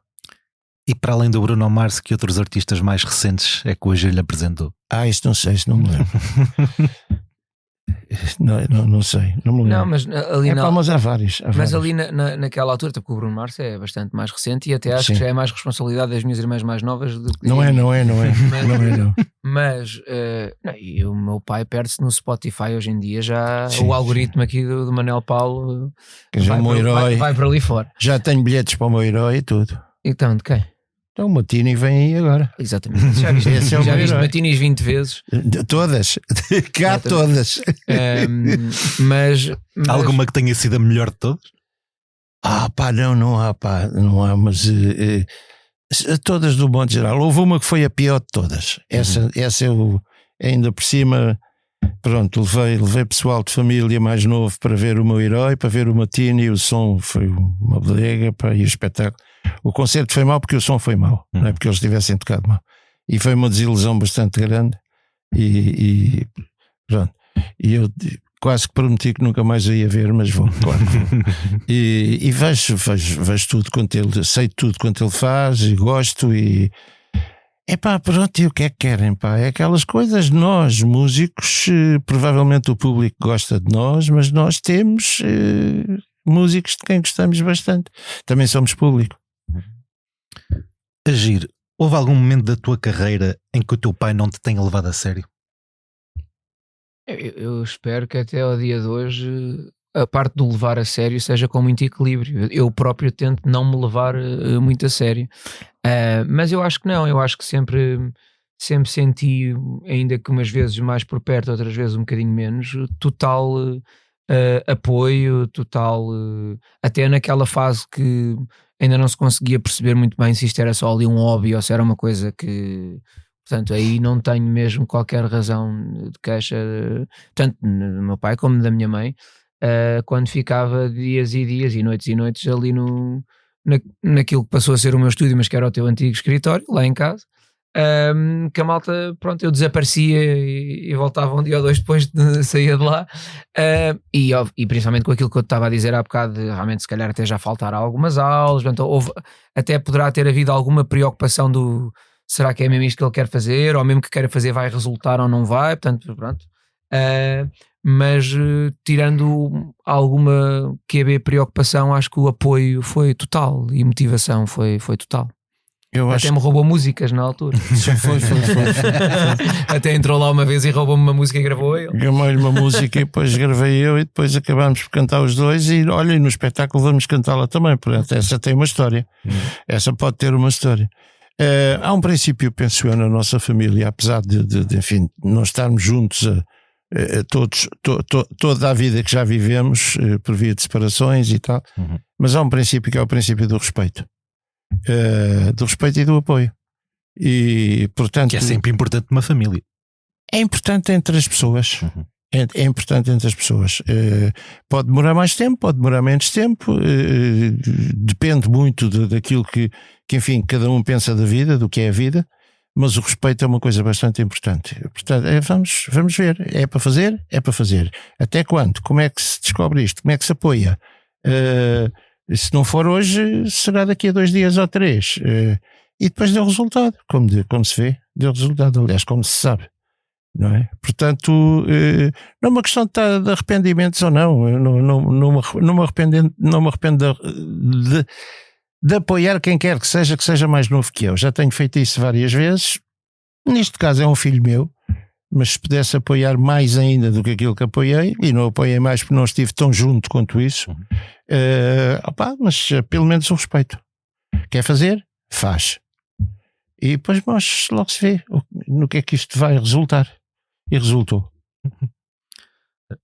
E para além do Bruno Mars, que outros artistas mais recentes é que hoje ele apresentou? Isto não sei, não me lembro. não sei, não me lembro. Não, mas ali mas há vários. Mas ali naquela altura, porque o Bruno Mars é bastante mais recente e até acho que já é mais responsabilidade das minhas irmãs mais novas do que... Não é. Mas e o meu pai perde-se no Spotify hoje em dia, já o algoritmo aqui do Manel Paulo vai para ali fora. Já tenho bilhetes para o meu herói e tudo. Então, de quem? Então o Matini vem aí agora. Exatamente. Já viste Matinis 20 vezes? Todas. Cá todas. Mas alguma que tenha sido a melhor de todas? Não há, mas todas do modo geral. Houve uma que foi a pior de todas. Essa eu ainda por cima, pronto, levei pessoal de família mais novo para ver o meu herói, para ver o Matini, o som foi uma bodega, e o espetáculo. O concerto foi mau porque o som foi mau, não é porque eles tivessem tocado mal. E foi uma desilusão bastante grande. E pronto. E eu quase que prometi que nunca mais o ia ver, mas vou, claro. E vejo tudo quanto ele, sei tudo quanto ele faz, e gosto, e pronto, e o que é que querem, é aquelas coisas. Nós, músicos, provavelmente o público gosta de nós, mas nós temos músicos de quem gostamos bastante. Também somos público. Agir, houve algum momento da tua carreira em que o teu pai não te tenha levado a sério? Eu espero que até ao dia de hoje a parte do levar a sério seja com muito equilíbrio. Eu próprio tento não me levar muito a sério, mas eu acho que não. Eu acho que sempre senti, ainda que umas vezes mais por perto, outras vezes um bocadinho menos, total apoio, total, até naquela fase que ainda não se conseguia perceber muito bem se isto era só ali um hobby ou se era uma coisa que... Portanto, aí não tenho mesmo qualquer razão de queixa, tanto do meu pai como da minha mãe, quando ficava dias e dias e noites ali naquilo que passou a ser o meu estúdio, mas que era o teu antigo escritório, lá em casa, que a malta, pronto, eu desaparecia e voltava um dia ou dois depois de sair de lá, e principalmente com aquilo que eu estava a dizer há bocado, de, realmente se calhar até já faltaram algumas aulas, portanto, até poderá ter havido alguma preocupação do será que é mesmo isto que ele quer fazer, ou mesmo que queira fazer vai resultar ou não vai, portanto, pronto. Mas tirando alguma QB preocupação, acho que o apoio foi total e motivação foi total. Até me roubou músicas na altura. Foi. Até entrou lá uma vez e roubou-me uma música e gravou ele. Gamei-lhe uma música e depois gravei eu, e depois acabámos por cantar os dois. E olha, e no espetáculo vamos cantá-la também. Portanto, essa tem uma história. Essa pode ter uma história. Há um princípio, penso eu, na nossa família, apesar de enfim, não estarmos juntos todos, toda a vida que já vivemos, por via de separações e tal, mas há um princípio que é o princípio do respeito. Do respeito e do apoio, e portanto que é sempre importante numa família. É importante entre as pessoas. É importante entre as pessoas. Pode demorar mais tempo, pode demorar menos tempo, depende muito daquilo que enfim, cada um pensa da vida, do que é a vida, mas o respeito é uma coisa bastante importante. Portanto, vamos ver. É para fazer? É para fazer. Até quando? Como é que se descobre isto? Como é que se apoia? Se não for hoje, será daqui a 2 dias ou 3. E depois deu resultado, como se vê, deu resultado, aliás, como se sabe, não é? Portanto, não é uma questão de arrependimentos ou não. Eu não me arrependo de apoiar quem quer que seja mais novo que eu. Já tenho feito isso várias vezes. Neste caso é um filho meu, mas se pudesse apoiar mais ainda do que aquilo que apoiei, e não apoiei mais porque não estive tão junto quanto isso, mas pelo menos o respeito. Quer fazer? Faz. E depois logo se vê no que é que isto vai resultar. E resultou.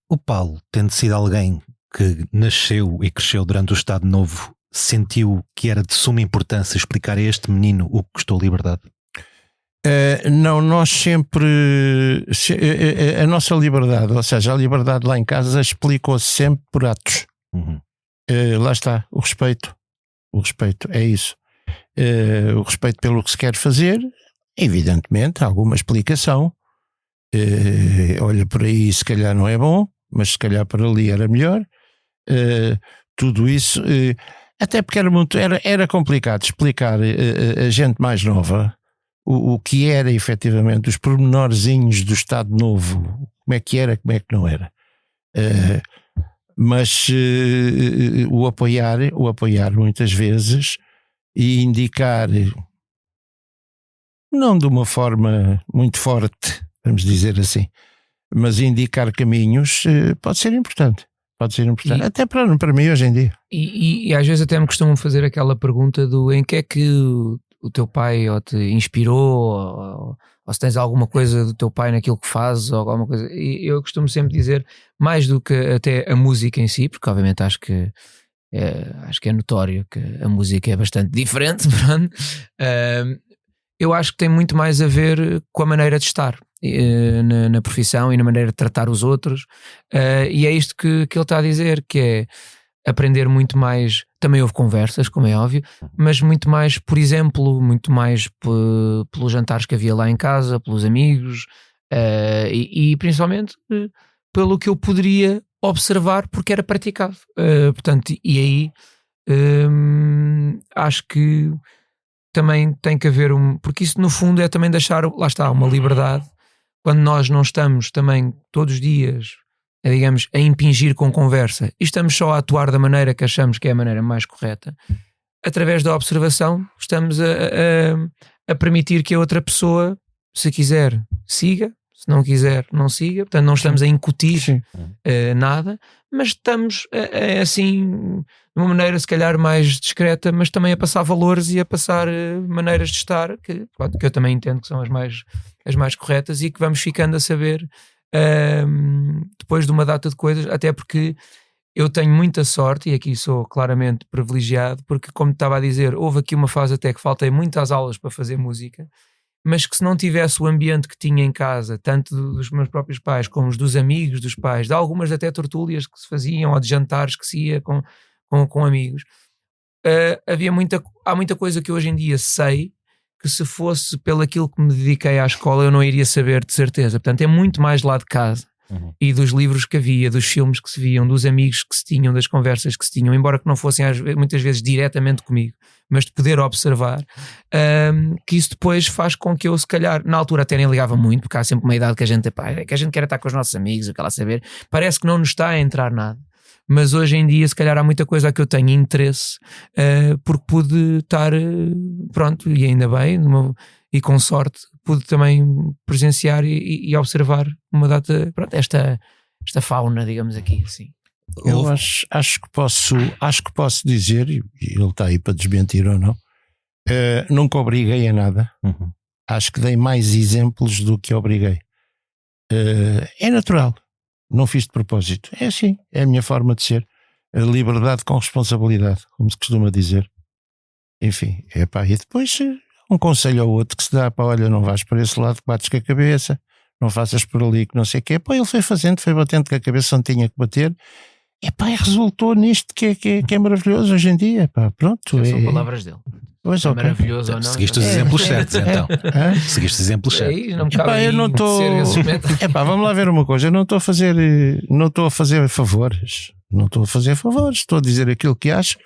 O Paulo, tendo sido alguém que nasceu e cresceu durante o Estado Novo, sentiu que era de suma importância explicar a este menino o que custou a liberdade? Não, nós sempre a nossa liberdade, ou seja, a liberdade lá em casa explicou-se sempre por atos. Lá está, o respeito é isso. O respeito pelo que se quer fazer, evidentemente alguma explicação. Olha, por aí se calhar não é bom, mas se calhar por ali era melhor. Tudo isso, até porque era complicado explicar a gente mais nova o que era efetivamente os pormenorzinhos do Estado Novo, como é que era, como é que não era. Mas o apoiar muitas vezes e indicar, não de uma forma muito forte, vamos dizer assim, mas indicar caminhos pode ser importante. Até para mim hoje em dia. E às vezes até me costumam fazer aquela pergunta do em que é que o teu pai ou te inspirou, ou se tens alguma coisa do teu pai naquilo que fazes, ou alguma coisa. E eu costumo sempre dizer, mais do que até a música em si, porque obviamente acho que é notório que a música é bastante diferente, eu acho que tem muito mais a ver com a maneira de estar na profissão e na maneira de tratar os outros, e é isto que ele está a dizer, que é aprender muito mais. Também houve conversas, como é óbvio, mas muito mais, por exemplo, muito mais pelos jantares que havia lá em casa, pelos amigos, e principalmente pelo que eu poderia observar porque era praticado. Portanto, e aí acho que também tem que haver porque isso no fundo é também deixar, lá está, uma liberdade, quando nós não estamos também todos os dias, digamos, a impingir com conversa e estamos só a atuar da maneira que achamos que é a maneira mais correta, através da observação estamos a permitir que a outra pessoa, se quiser, siga, se não quiser, não siga. Portanto, não estamos a incutir nada, mas estamos assim, de uma maneira se calhar mais discreta, mas também a passar valores e a passar maneiras de estar que eu também entendo que são as mais corretas, e que vamos ficando a saber depois de uma data de coisas, até porque eu tenho muita sorte, e aqui sou claramente privilegiado, porque, como estava a dizer, houve aqui uma fase até que faltei muitas aulas para fazer música, mas que se não tivesse o ambiente que tinha em casa, tanto dos meus próprios pais como os dos amigos dos pais, de algumas até tertúlias que se faziam, ou de jantares que se ia com amigos, há muita coisa que hoje em dia sei que, se fosse pelo aquilo que me dediquei à escola, eu não iria saber de certeza. Portanto, é muito mais lá de casa. e dos livros que havia, dos filmes que se viam, dos amigos que se tinham, das conversas que se tinham, embora que não fossem muitas vezes diretamente comigo, mas de poder observar, que isso depois faz com que eu, se calhar, na altura até nem ligava muito, porque há sempre uma idade que a gente quer estar com os nossos amigos, o que ela saber, parece que não nos está a entrar nada. Mas hoje em dia, se calhar, há muita coisa a que eu tenho interesse, porque pude estar, pronto, e ainda bem, e com sorte, pude também presenciar e observar uma data, pronto, esta fauna, digamos aqui, assim. Eu acho que posso dizer, e ele está aí para desmentir ou não, nunca obriguei a nada. Acho que dei mais exemplos do que obriguei. É natural, não fiz de propósito. É assim, é a minha forma de ser. A liberdade com responsabilidade, como se costuma dizer. Enfim, e depois um conselho ao outro que se dá, olha, não vais para esse lado que bates com a cabeça, não faças por ali que não sei o quê. Ele foi fazendo, foi batendo com a cabeça onde tinha que bater. E resultou nisto que é maravilhoso hoje em dia. Pronto. São palavras dele. Pois, é maravilhoso ou não? Seguiste os exemplos certos, então. Seguiste os exemplos certos. Não me cabe eu não estou. Vamos lá ver uma coisa. Eu não estou a fazer favores. Não estou a fazer favores. Estou a dizer aquilo que acho.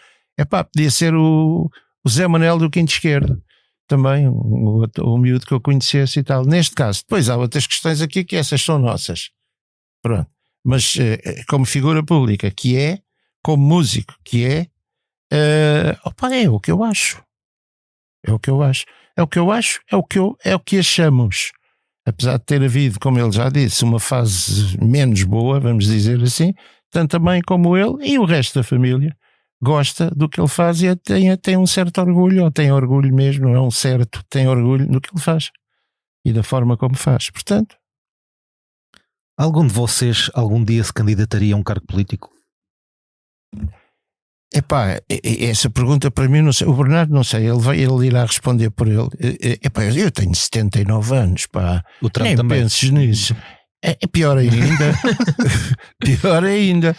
Podia ser o Zé Manel do Quinto Esquerdo. Também, o miúdo que eu conhecesse e tal. Neste caso, depois há outras questões aqui que essas são nossas. Pronto. Mas como figura pública, que é, como músico, que é o que eu acho. É o que eu acho. É o que achamos. Apesar de ter havido, como ele já disse, uma fase menos boa, vamos dizer assim, tanto a mãe como ele e o resto da família gosta do que ele faz e tem um certo orgulho, ou tem orgulho mesmo, não é um certo, tem orgulho do que ele faz e da forma como faz. Portanto, algum de vocês algum dia se candidataria a um cargo político? Essa pergunta para mim não sei. O Bernardo não sei, ele irá responder por ele. Eu tenho 79 anos, O Trump nem também. penses nisso. É pior ainda. Pior ainda.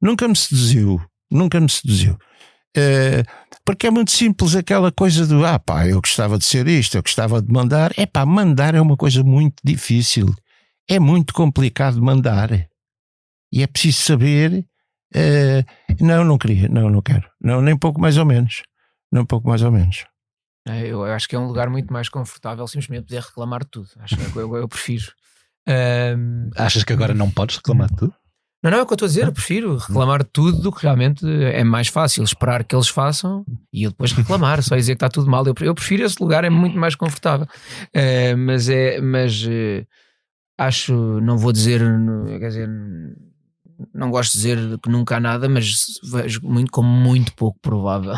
Nunca me seduziu. Porque é muito simples aquela coisa do eu gostava de ser isto, eu gostava de mandar. Mandar é uma coisa muito difícil. É muito complicado mandar. E é preciso saber. Não queria, não quero. Não, nem pouco mais ou menos. Eu acho que é um lugar muito mais confortável simplesmente poder reclamar de tudo. Acho que eu prefiro. Achas que agora não podes reclamar de tudo? Não, é o que eu estou a dizer. Eu prefiro reclamar de tudo do que realmente é mais fácil esperar que eles façam e eu depois reclamar, só dizer que está tudo mal. Eu prefiro esse lugar, é muito mais confortável. Mas acho, não vou dizer, quer dizer, não gosto de dizer que nunca há nada, mas vejo como muito pouco provável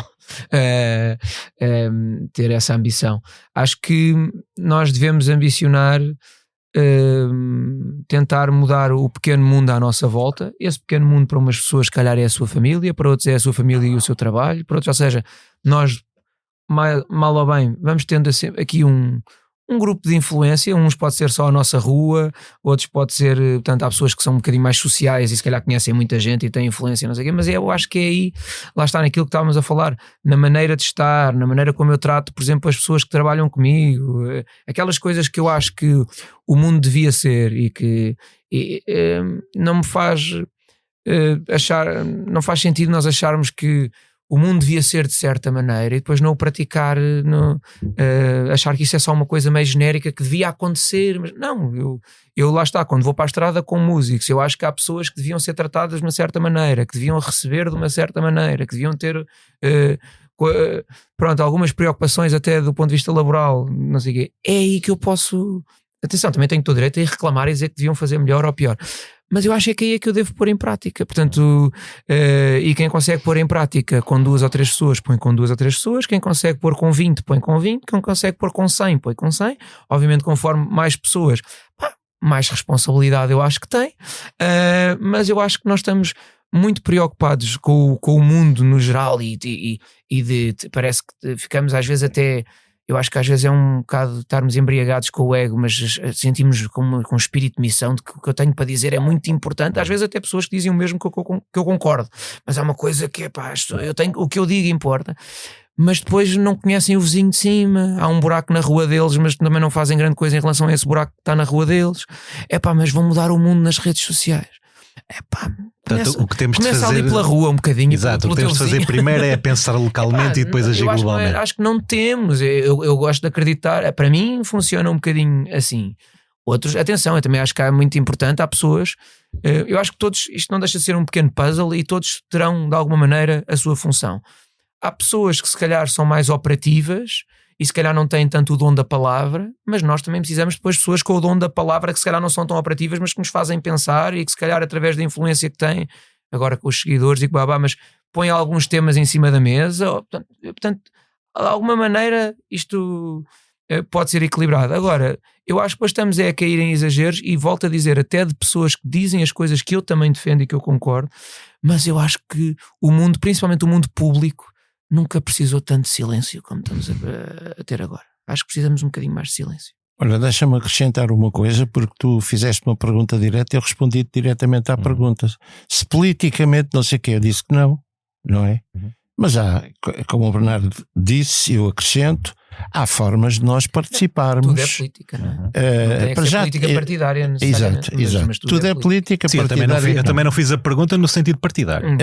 ter essa ambição. Acho que nós devemos ambicionar tentar mudar o pequeno mundo à nossa volta. Esse pequeno mundo para umas pessoas se calhar é a sua família, para outros é a sua família e o seu trabalho, para outros, ou seja, nós mal ou bem vamos tendo aqui um grupo de influência. Uns pode ser só a nossa rua, outros pode ser, portanto há pessoas que são um bocadinho mais sociais e se calhar conhecem muita gente e têm influência, não sei o quê, mas eu acho que é aí, lá está naquilo que estávamos a falar, na maneira de estar, na maneira como eu trato, por exemplo, as pessoas que trabalham comigo, aquelas coisas que eu acho que o mundo devia ser e que não me faz não faz sentido nós acharmos que o mundo devia ser de certa maneira e depois não o praticar, achar que isso é só uma coisa meio genérica que devia acontecer. Mas não, eu lá está, quando vou para a estrada com músicos, eu acho que há pessoas que deviam ser tratadas de uma certa maneira, que deviam receber de uma certa maneira, que deviam ter algumas preocupações até do ponto de vista laboral, não sei o quê. É aí que eu posso, atenção, também tenho todo o direito a ir reclamar e dizer que deviam fazer melhor ou pior, mas eu acho que é aí que eu devo pôr em prática. Portanto, e quem consegue pôr em prática com 2 ou 3 pessoas, põe com 2 ou 3 pessoas. Quem consegue pôr com 20, põe com 20. Quem consegue pôr com 100, põe com 100. Obviamente, conforme mais pessoas, mais responsabilidade eu acho que tem. Mas eu acho que nós estamos muito preocupados com o mundo no geral e parece que ficamos às vezes até... Eu acho que às vezes é um bocado estarmos embriagados com o ego, mas sentimos com um espírito de missão de que o que eu tenho para dizer é muito importante. Às vezes até pessoas que dizem o mesmo que eu concordo, mas há uma coisa que o que eu digo importa. mas depois não conhecem o vizinho de cima, há um buraco na rua deles, mas também não fazem grande coisa em relação a esse buraco que está na rua deles. Mas vão mudar o mundo nas redes sociais. Portanto, o que temos de começa fazer... ali pela rua um bocadinho. Exato, o que temos de fazer primeiro é pensar localmente e depois agir globalmente. Acho que não temos. Eu gosto de acreditar. Para mim funciona um bocadinho assim. Outros, atenção, eu também acho que é muito importante. Há pessoas, eu acho que todos, isto não deixa de ser um pequeno puzzle e todos terão de alguma maneira a sua função. Há pessoas que se calhar são mais operativas e se calhar não têm tanto o dom da palavra, mas nós também precisamos depois de pessoas com o dom da palavra que se calhar não são tão operativas, mas que nos fazem pensar e que se calhar através da influência que têm, agora com os seguidores e com mas põem alguns temas em cima da mesa. Portanto, de alguma maneira isto pode ser equilibrado. Agora, eu acho que depois estamos a cair em exageros e volto a dizer até de pessoas que dizem as coisas que eu também defendo e que eu concordo, mas eu acho que o mundo, principalmente o mundo público, nunca precisou tanto de silêncio como estamos a ter agora. Acho que precisamos um bocadinho mais de silêncio. Olha, deixa-me acrescentar uma coisa, porque tu fizeste uma pergunta direta e eu respondi diretamente à pergunta. Se politicamente não sei o que, eu disse que não é? Mas há, como o Bernardo disse, eu acrescento, há formas de nós participarmos. Tudo é política, não é? Não tem política partidária necessariamente. Exato. Mas tudo é política Sim, partidária. eu também não fiz a pergunta no sentido partidário.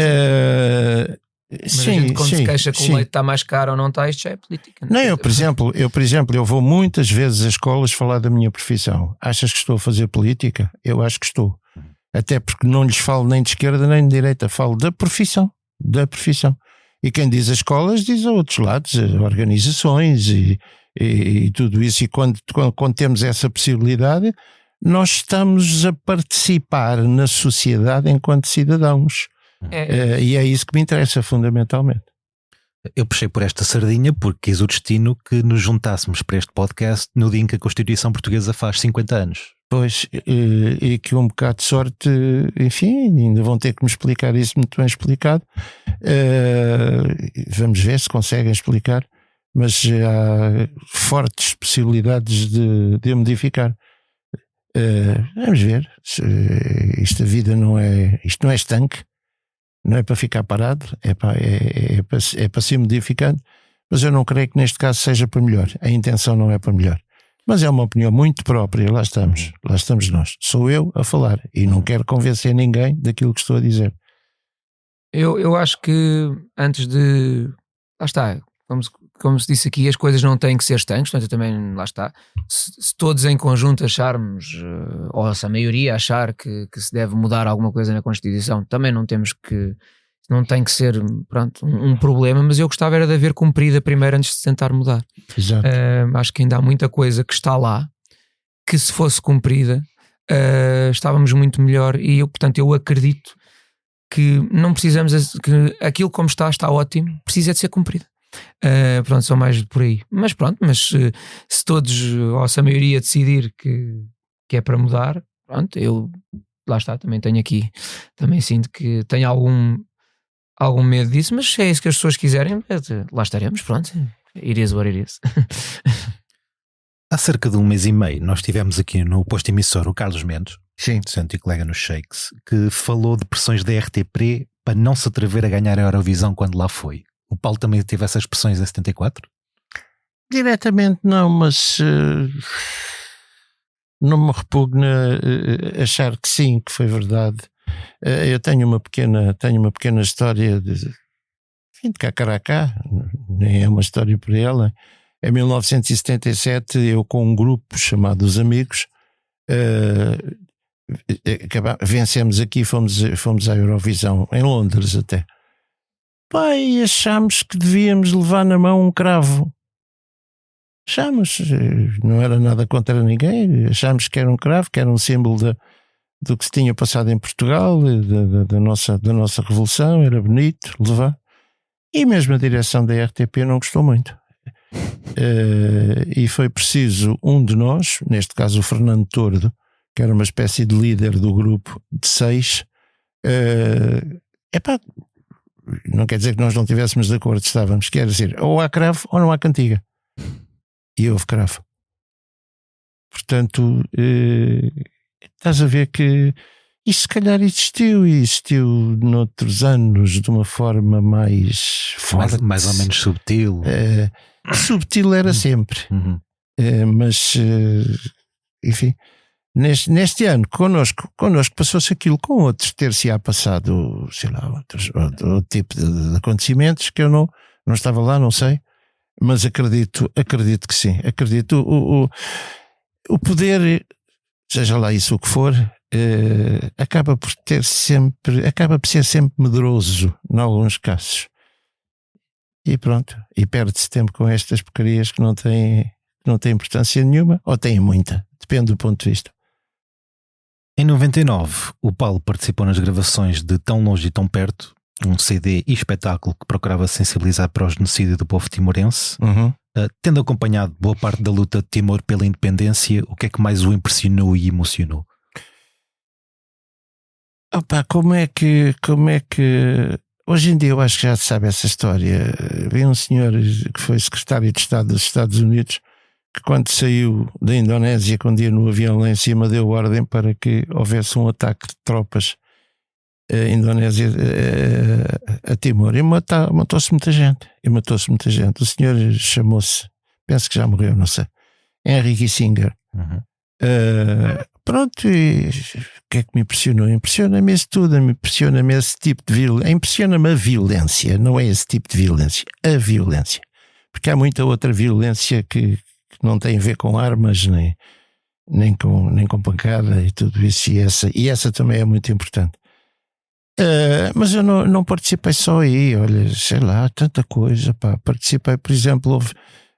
Mas a gente quando se queixa que o leite está mais caro ou não está, isto já é política. Não, eu, por exemplo, eu vou muitas vezes a escolas falar da minha profissão. Achas que estou a fazer política? Eu acho que estou. Até porque não lhes falo nem de esquerda nem de direita, falo da profissão. E quem diz as escolas diz a outros lados, organizações e tudo isso. E quando temos essa possibilidade, nós estamos a participar na sociedade enquanto cidadãos. E é isso que me interessa fundamentalmente. Eu puxei por esta sardinha porque quis o destino que nos juntássemos para este podcast no dia em que a Constituição Portuguesa faz 50 anos. Pois, e que um bocado de sorte, enfim, ainda vão ter que me explicar isso muito bem explicado. Vamos ver se conseguem explicar, mas há fortes possibilidades de modificar. Vamos ver. Isto não é estanque. Não é para ficar parado, é para ser modificado, mas eu não creio que neste caso seja para melhor. A intenção não é para melhor. Mas é uma opinião muito própria, lá estamos nós. Sou eu a falar e não quero convencer ninguém daquilo que estou a dizer. Eu acho que antes de... Lá está, como se disse aqui, as coisas não têm que ser estanques, portanto eu também, lá está, se todos em conjunto acharmos, ou se a maioria achar que se deve mudar alguma coisa na Constituição, também não tem que ser, pronto, um problema, mas eu gostava era de haver cumprida primeiro antes de tentar mudar. Exato. Acho que ainda há muita coisa que está lá, que se fosse cumprida, estávamos muito melhor e portanto eu acredito que não precisamos, que aquilo como está ótimo, precisa de ser cumprido. Pronto, são mais por aí. Mas pronto, se todos, ou se a maioria decidir que é para mudar, pronto, eu lá está, também tenho aqui, também sinto que tenho algum medo disso, mas se é isso que as pessoas quiserem, lá estaremos, pronto, it is what it is. Há cerca de um mês e meio nós tivemos aqui no posto emissor o Carlos Mendes, sim, santo e colega nos Shakes, que falou de pressões da RTP para não se atrever a ganhar a Eurovisão quando lá foi. O Paulo também teve essas pressões em 74? Diretamente não, mas não me repugna achar que sim, que foi verdade. Eu tenho uma pequena história de cá, nem é uma história por ela. Em 1977, eu com um grupo chamado Os Amigos, vencemos aqui, fomos à Eurovisão, em Londres até. E achámos que devíamos levar na mão um cravo. Achámos, não era nada contra ninguém, achámos que era um cravo, que era um símbolo do que se tinha passado em Portugal, da nossa revolução, era bonito levar. E mesmo a direção da RTP não gostou muito. E foi preciso um de nós, neste caso o Fernando Tordo, que era uma espécie de líder do grupo de 6, não quer dizer que nós não estivéssemos de acordo, estávamos, quer dizer, ou há cravo ou não há cantiga. E houve cravo. Portanto, estás a ver que E se calhar existiu noutros anos de uma forma mais forte. Mais ou menos subtil. Subtil era sempre. Mas, enfim, neste ano, connosco passou-se aquilo, com outros ter-se-á passado, sei lá, outro tipo de acontecimentos que eu não estava lá, não sei, mas acredito que sim. Acredito o poder, seja lá isso o que for, acaba por ser sempre medroso em alguns casos. E pronto, e perde-se tempo com estas porcarias que não têm importância nenhuma, ou têm muita, depende do ponto de vista. Em 99, o Paulo participou nas gravações de Tão Longe e Tão Perto, um CD e espetáculo que procurava sensibilizar para o genocídio do povo timorense. Tendo acompanhado boa parte da luta de Timor pela independência, o que é que mais o impressionou e emocionou? Opa, como é que hoje em dia eu acho que já se sabe essa história. Veio um senhor que foi secretário de Estado dos Estados Unidos, que quando saiu da Indonésia, com um dia no avião lá em cima, deu ordem para que houvesse um ataque de tropas Indonésia a Timor, e matou-se muita gente. O senhor chamou-se, penso que já morreu, não sei, Henry Kissinger. Pronto, e o que é que me impressionou? Impressiona-me isso tudo, impressiona-me esse tipo de violência, impressiona-me a violência, não é esse tipo de violência, a violência, porque há muita outra violência que não tem a ver com armas, nem com pancada e tudo isso, e essa também é muito importante. Mas eu não participei só aí, olha, sei lá, tanta coisa, pá. Participei, por exemplo, houve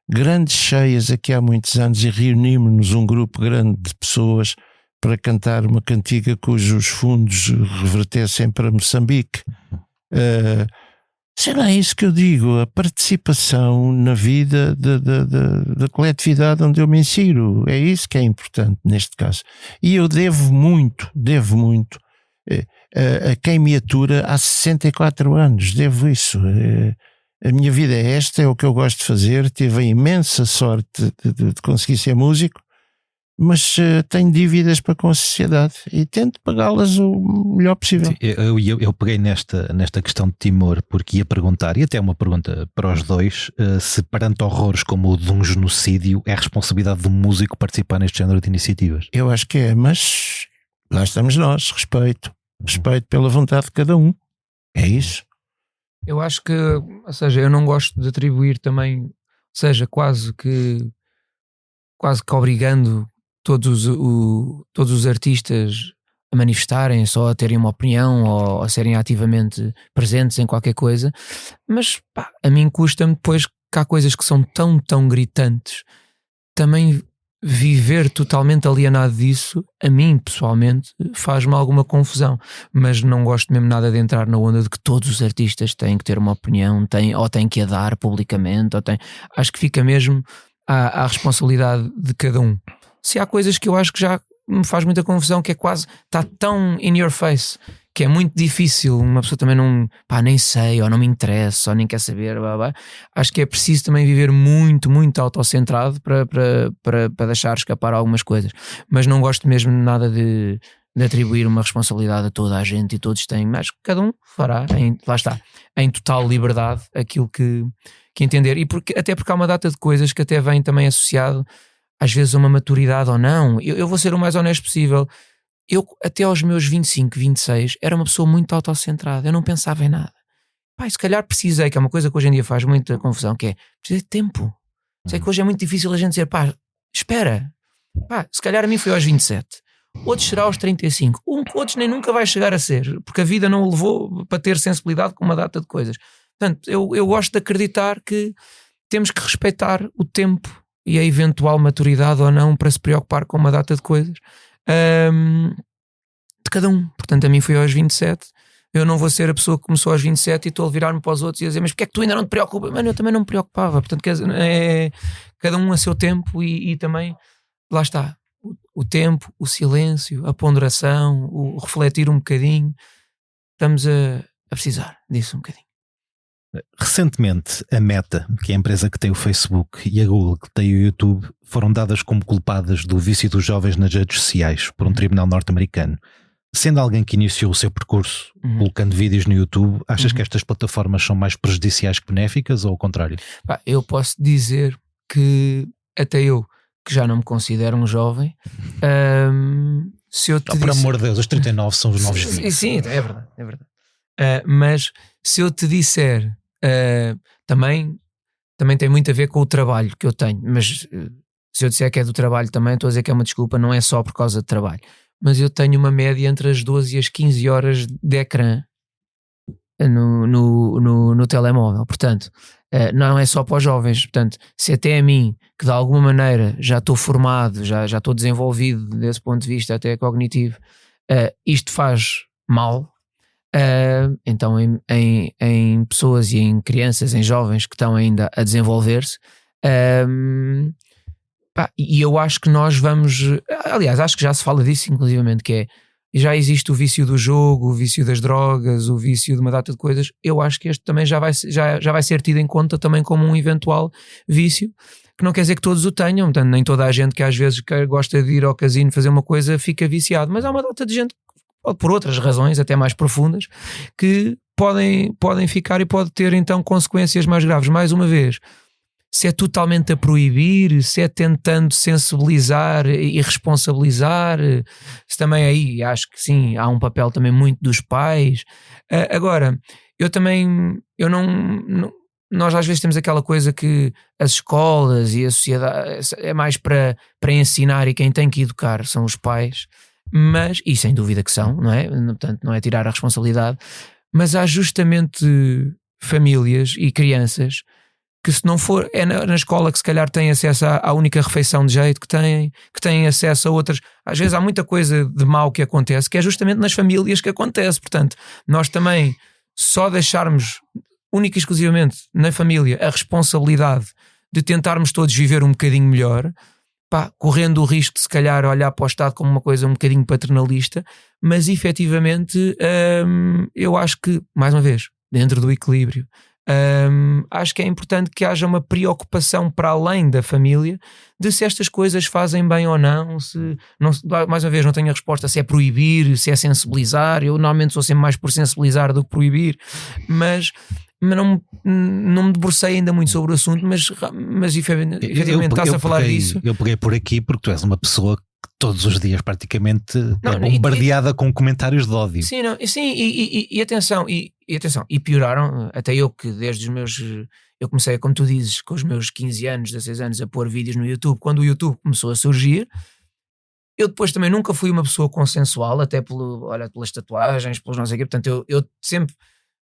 grandes cheias aqui há muitos anos e reunimos-nos um grupo grande de pessoas para cantar uma cantiga cujos fundos revertessem para Moçambique. Sei lá, é isso que eu digo, a participação na vida da coletividade onde eu me insiro, é isso que é importante neste caso. E eu devo muito a quem me atura há 64 anos, devo isso. A minha vida é esta, é o que eu gosto de fazer. Tive a imensa sorte de conseguir ser músico, mas tenho dívidas para com a sociedade e tento pagá-las o melhor possível. Eu peguei nesta questão de Timor porque ia perguntar, e até uma pergunta para os dois, se perante horrores como o de um genocídio é responsabilidade do músico participar neste género de iniciativas. Eu acho que é, mas lá estamos nós, respeito pela vontade de cada um, é isso. Eu acho que, ou seja, eu não gosto de atribuir também, ou seja, quase que obrigando todos os artistas a manifestarem, só a terem uma opinião ou a serem ativamente presentes em qualquer coisa, mas pá, a mim custa-me depois que há coisas que são tão gritantes, também viver totalmente alienado disso, a mim pessoalmente faz-me alguma confusão, mas não gosto mesmo nada de entrar na onda de que todos os artistas têm que ter uma opinião, ou têm que a dar publicamente, acho que fica mesmo à responsabilidade de cada um. Se há coisas que eu acho que já me faz muita confusão, que é quase, está tão in your face, que é muito difícil, uma pessoa também nem sei, ou não me interessa, ou nem quer saber, blá, blá. Acho que é preciso também viver muito autocentrado para deixar escapar algumas coisas, mas não gosto mesmo nada de atribuir uma responsabilidade a toda a gente, e todos têm, mas cada um fará, lá está, em total liberdade aquilo que entender, e até porque há uma data de coisas que até vem também associado às vezes a uma maturidade ou não. Eu vou ser o mais honesto possível. Eu até aos meus 25, 26 era uma pessoa muito autocentrada, eu não pensava em nada. Pá, se calhar precisei, que é uma coisa que hoje em dia faz muita confusão, que é, precisei de tempo. Sei que hoje é muito difícil a gente dizer, pá, espera, pá, se calhar a mim foi aos 27, outros será aos 35, outros nem nunca vai chegar a ser, porque a vida não o levou para ter sensibilidade com uma data de coisas. Portanto, eu gosto de acreditar que temos que respeitar o tempo e a eventual maturidade ou não para se preocupar com uma data de coisas de cada um. Portanto, a mim foi aos 27, eu não vou ser a pessoa que começou aos 27 e estou a virar-me para os outros e a dizer, mas porque é que tu ainda não te preocupas? Mano, eu também não me preocupava. Portanto, é cada um a seu tempo, e também, lá está, o tempo, o silêncio, a ponderação, o refletir um bocadinho. Estamos a precisar disso um bocadinho. Recentemente, a Meta, que é a empresa que tem o Facebook, e a Google, que tem o YouTube, foram dadas como culpadas do vício dos jovens nas redes sociais por um tribunal norte-americano. Sendo alguém que iniciou o seu percurso colocando vídeos no YouTube, achas que estas plataformas são mais prejudiciais que benéficas ou ao contrário? Eu posso dizer que até eu, que já não me considero um jovem, se eu te Por amor de Deus, os 39 são os novos 20. Sim, é verdade, é verdade. Mas se eu te disser, também tem muito a ver com o trabalho que eu tenho, mas se eu disser que é do trabalho também, estou a dizer que é uma desculpa, não é só por causa de trabalho. Mas eu tenho uma média entre as 12 e as 15 horas de ecrã no telemóvel. Portanto, não é só para os jovens. Portanto, se até a mim, que de alguma maneira já estou formado, já estou desenvolvido desse ponto de vista até cognitivo, isto faz mal, então em pessoas e em crianças, em jovens que estão ainda a desenvolver-se, e eu acho que nós vamos, aliás, acho que já se fala disso inclusivamente, que é, já existe o vício do jogo, o vício das drogas, o vício de uma data de coisas. Eu acho que este também já vai ser tido em conta também como um eventual vício, que não quer dizer que todos o tenham. Portanto, nem toda a gente que às vezes gosta de ir ao casino fazer uma coisa fica viciado, mas há uma data de gente, por outras razões até mais profundas, que podem ficar e pode ter então consequências mais graves. Mais uma vez, se é totalmente a proibir, se é tentando sensibilizar e responsabilizar, se também aí acho que sim, há um papel também muito dos pais. Agora, nós às vezes temos aquela coisa que as escolas e a sociedade é mais para ensinar, e quem tem que educar são os pais, mas, e sem dúvida que são, não é? Portanto, não é tirar a responsabilidade, mas há justamente famílias e crianças que, se não for, é na escola que se calhar têm acesso à única refeição de jeito que têm acesso a outras. Às vezes há muita coisa de mau que acontece, que é justamente nas famílias que acontece. Portanto, nós também só deixarmos única e exclusivamente na família a responsabilidade de tentarmos todos viver um bocadinho melhor, correndo o risco de se calhar olhar para o Estado como uma coisa um bocadinho paternalista, mas efetivamente eu acho que, mais uma vez, dentro do equilíbrio, acho que é importante que haja uma preocupação para além da família de se estas coisas fazem bem ou não, mais uma vez não tenho a resposta se é proibir, se é sensibilizar. Eu normalmente sou sempre mais por sensibilizar do que proibir, mas não me debrucei ainda muito sobre o assunto, mas efetivamente estás a falar disso. Eu peguei por aqui porque tu és uma pessoa que todos os dias praticamente bombardeada com comentários de ódio. Sim, e atenção, e pioraram, até eu que desde os meus, eu comecei, como tu dizes, com os meus 15 anos, 16 anos a pôr vídeos no YouTube, quando o YouTube começou a surgir. Eu depois também nunca fui uma pessoa consensual, até pelas tatuagens, pelos não sei o quê. Portanto, eu sempre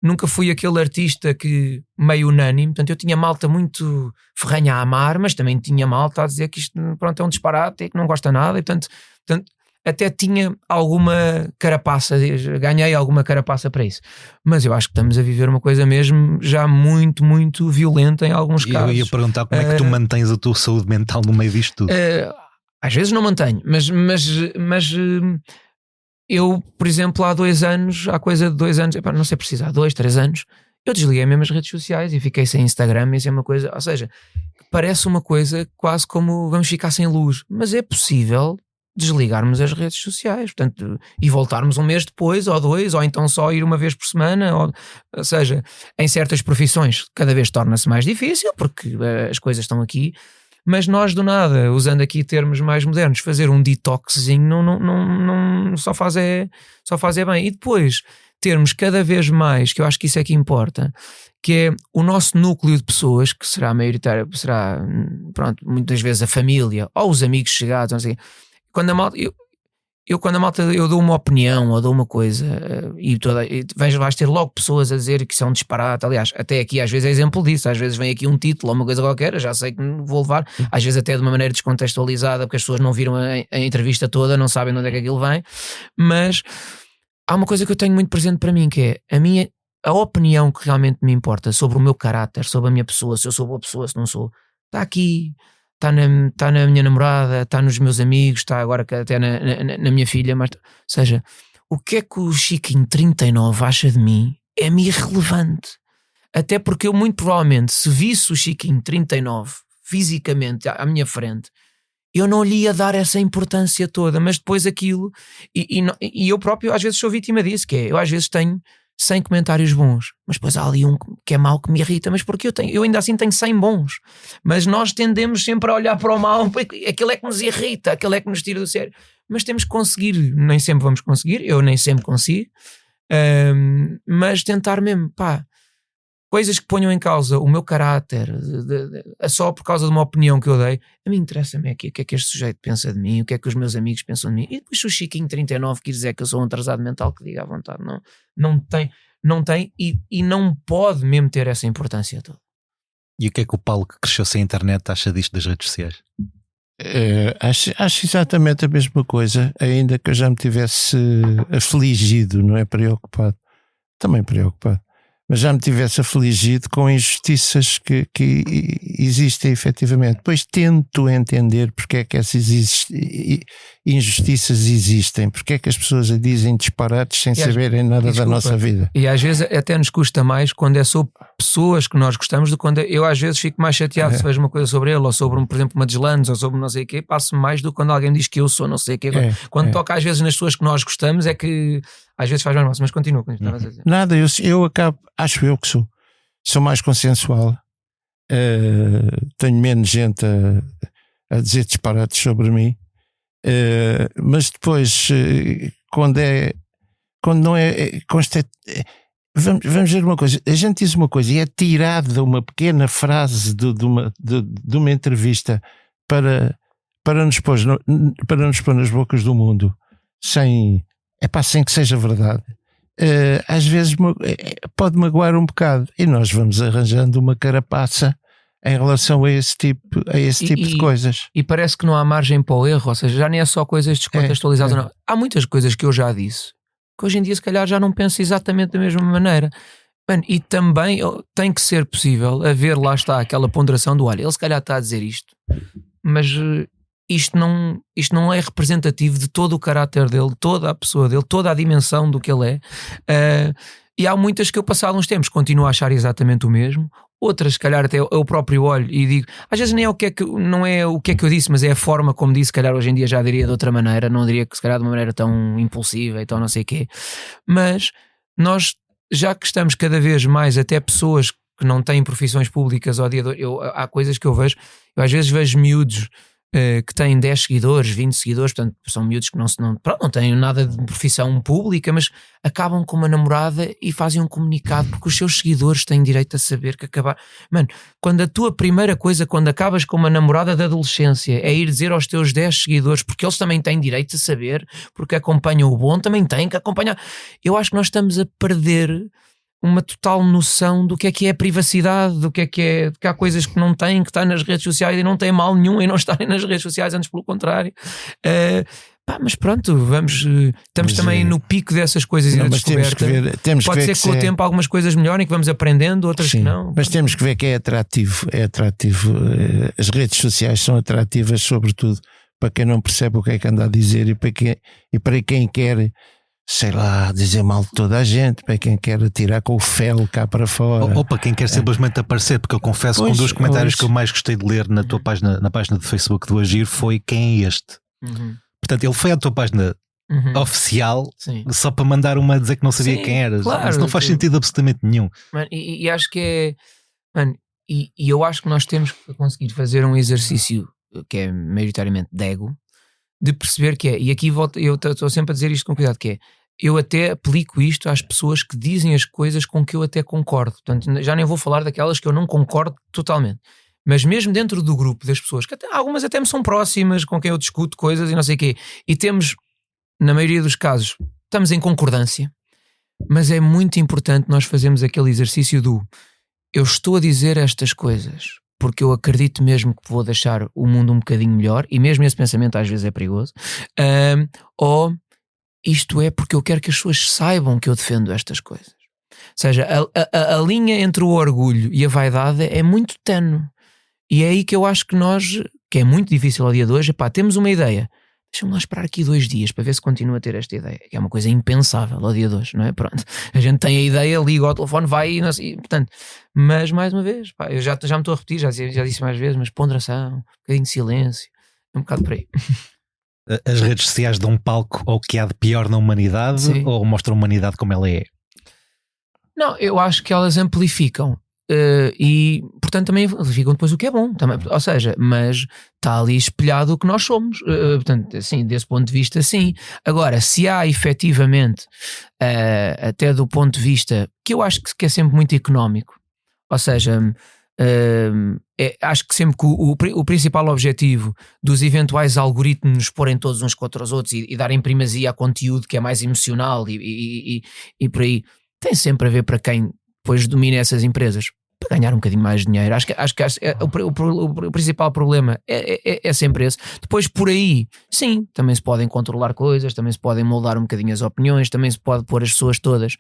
nunca fui aquele artista que meio unânime. Portanto, eu tinha malta muito ferranha a amar, mas também tinha malta a dizer que isto, pronto, é um disparate e que não gosta nada. E portanto até tinha alguma carapaça, ganhei alguma carapaça para isso. Mas eu acho que estamos a viver uma coisa mesmo já muito, muito violenta em alguns casos. Eu ia perguntar como é que tu mantens a tua saúde mental no meio disto tudo. Às vezes não mantenho, mas eu, por exemplo, há coisa de 2 anos, não sei precisar, 2, 3 anos, eu desliguei mesmo as redes sociais e fiquei sem Instagram. Isso é uma coisa, ou seja, parece uma coisa quase como vamos ficar sem luz, mas é possível desligarmos as redes sociais, portanto, e voltarmos um mês depois, ou 2, ou então só ir uma vez por semana, ou seja, em certas profissões cada vez torna-se mais difícil, porque as coisas estão aqui. Mas nós do nada, usando aqui termos mais modernos, fazer um detoxzinho não só faz bem. E depois termos cada vez mais, que eu acho que isso é que importa, que é o nosso núcleo de pessoas, que será maioritário, será, pronto, muitas vezes a família ou os amigos chegados, não sei. Quando a malta, eu dou uma opinião ou dou uma coisa e vais ter logo pessoas a dizer que isso é um disparate. Aliás, até aqui às vezes é exemplo disso. Às vezes vem aqui um título ou uma coisa qualquer, eu já sei que vou levar, às vezes até de uma maneira descontextualizada, porque as pessoas não viram a entrevista toda, não sabem de onde é que aquilo vem. Mas há uma coisa que eu tenho muito presente para mim, que é a opinião que realmente me importa sobre o meu caráter, sobre a minha pessoa, se eu sou boa pessoa, se não sou. Está aqui, está na minha namorada, está nos meus amigos, está agora até na minha filha. Mas, ou seja, o que é que o Chiquinho 39 acha de mim é-me irrelevante. Até porque eu muito provavelmente, se visse o Chiquinho 39 fisicamente à minha frente, eu não lhe ia dar essa importância toda, mas depois aquilo, e eu próprio às vezes sou vítima disso, que é, eu às vezes tenho 100 comentários bons, mas depois há ali um que é mau que me irrita, mas porque eu ainda assim tenho 100 bons, mas nós tendemos sempre a olhar para o mau, porque aquilo é que nos irrita, aquilo é que nos tira do sério, mas temos que conseguir, nem sempre vamos conseguir, eu nem sempre consigo, mas tentar mesmo, coisas que ponham em causa o meu caráter, só por causa de uma opinião que eu dei, a mim interessa-me aqui o que é que este sujeito pensa de mim, o que é que os meus amigos pensam de mim, e depois se o Chiquinho 39 quer dizer que eu sou um atrasado mental, que diga à vontade, não tem e não pode mesmo ter essa importância toda. E o que é que o Paulo, que cresceu sem internet, acha disto das redes sociais? Acho exatamente a mesma coisa, ainda que eu já me tivesse afligido, não é preocupado, também preocupado, mas já me tivesse afligido com injustiças que existem efetivamente. Depois tento entender porque é que essas injustiças existem, porque é que as pessoas a dizem disparates sem saberem nada da nossa vida. E às vezes até nos custa mais quando é sobre pessoas que nós gostamos do que quando eu às vezes fico mais chateado se vejo uma coisa sobre ele, ou sobre, por exemplo, uma Deslandes, ou sobre não sei o quê, passo mais do que quando alguém diz que eu sou não sei o quê. Quando toca às vezes nas pessoas que nós gostamos é que às vezes faz mais mal, mas continua com o que estavas a dizer. Nada, eu acabo, acho eu que sou mais consensual, tenho menos gente a dizer disparates sobre mim, mas depois quando não é constante, vamos ver uma coisa, a gente diz uma coisa e é tirada uma pequena frase de uma entrevista para nos pôr nas bocas do mundo sem que seja verdade. Às vezes pode magoar um bocado e nós vamos arranjando uma carapaça em relação a esse tipo de coisas. E parece que não há margem para o erro, ou seja, já nem é só coisas descontextualizadas. Não. Há muitas coisas que eu já disse que hoje em dia se calhar já não penso exatamente da mesma maneira. Mano, e também tem que ser possível haver, lá está, aquela ponderação do olha, ele se calhar está a dizer isto, mas isto não é representativo de todo o caráter dele, toda a pessoa dele, toda a dimensão do que ele é. E há muitas que eu passado uns tempos continuo a achar exatamente o mesmo, outras se calhar até eu próprio olho e digo, às vezes nem é não é o que é que eu disse, mas é a forma como disse, se calhar hoje em dia já diria de outra maneira, não diria que se calhar de uma maneira tão impulsiva e tão não sei o quê, mas nós, já que estamos cada vez mais até pessoas que não têm profissões públicas ao dia de hoje, há coisas que eu às vezes vejo miúdos que têm 10 seguidores, 20 seguidores, portanto são miúdos que não têm nada de profissão pública, mas acabam com uma namorada e fazem um comunicado porque os seus seguidores têm direito a saber que acabar. Mano, quando a tua primeira coisa, quando acabas com uma namorada da adolescência, é ir dizer aos teus 10 seguidores, porque eles também têm direito a saber, porque acompanham o bom, também têm que acompanhar. Eu acho que nós estamos a perder uma total noção do que é a privacidade, do que é que há coisas que não têm que estar nas redes sociais e não tem mal nenhum em não estarem nas redes sociais, antes pelo contrário. Mas pronto, estamos também no pico dessas coisas e na descoberta. Pode ser que com o tempo algumas coisas melhorem, que vamos aprendendo, outras que não. Mas temos que ver que é atrativo. As redes sociais são atrativas sobretudo para quem não percebe o que é que anda a dizer e para quem quer, sei lá, dizer mal de toda a gente, para quem quer atirar com o fel cá para fora. Ou para quem quer simplesmente aparecer, porque eu confesso que um dos comentários que eu mais gostei de ler na tua página, na página do Facebook do Agir, foi: quem é este? Portanto, ele foi à tua página oficial só para mandar uma a dizer que não sabia quem era. Claro, isso não faz sentido absolutamente nenhum. Mano, e acho que é. Mano, e eu acho que nós temos que conseguir fazer um exercício que é maioritariamente de ego, de perceber que é, e aqui volto, eu estou sempre a dizer isto com cuidado, que é, eu até aplico isto às pessoas que dizem as coisas com que eu até concordo. Portanto, já nem vou falar daquelas que eu não concordo totalmente, mas mesmo dentro do grupo das pessoas, que algumas até me são próximas, com quem eu discuto coisas e não sei o quê, e temos, na maioria dos casos, estamos em concordância, mas é muito importante nós fazermos aquele exercício do: eu estou a dizer estas coisas porque eu acredito mesmo que vou deixar o mundo um bocadinho melhor, e mesmo esse pensamento às vezes é perigoso, ou isto é porque eu quero que as pessoas saibam que eu defendo estas coisas. Ou seja, a linha entre o orgulho e a vaidade é muito ténue, e é aí que eu acho que nós, que é muito difícil ao dia de hoje, temos uma ideia, deixa-me lá esperar aqui 2 dias para ver se continua a ter esta ideia, que é uma coisa impensável ao dia de hoje, não é? Pronto, a gente tem a ideia, liga ao telefone, vai e não sei, portanto, mas mais uma vez, eu já me estou a repetir, já disse mais vezes, mas ponderação, um bocadinho de silêncio, um bocado por aí. As redes sociais dão um palco ao que há de pior na humanidade, sim, ou mostram a humanidade como ela é? Não, eu acho que elas amplificam. E portanto também amplificam depois o que é bom também, ou seja, mas está ali espelhado o que nós somos, portanto assim, desse ponto de vista sim. Agora, se há efetivamente até do ponto de vista que eu acho que é sempre muito económico, ou seja, acho que sempre que o principal objetivo dos eventuais algoritmos nos porem todos uns contra os outros e darem primazia a conteúdo que é mais emocional e por aí, tem sempre a ver para quem depois domina essas empresas, para ganhar um bocadinho mais de dinheiro. Acho que o principal problema é sempre esse. Depois por aí, sim, também se podem controlar coisas, também se podem moldar um bocadinho as opiniões, também se pode pôr as pessoas todas.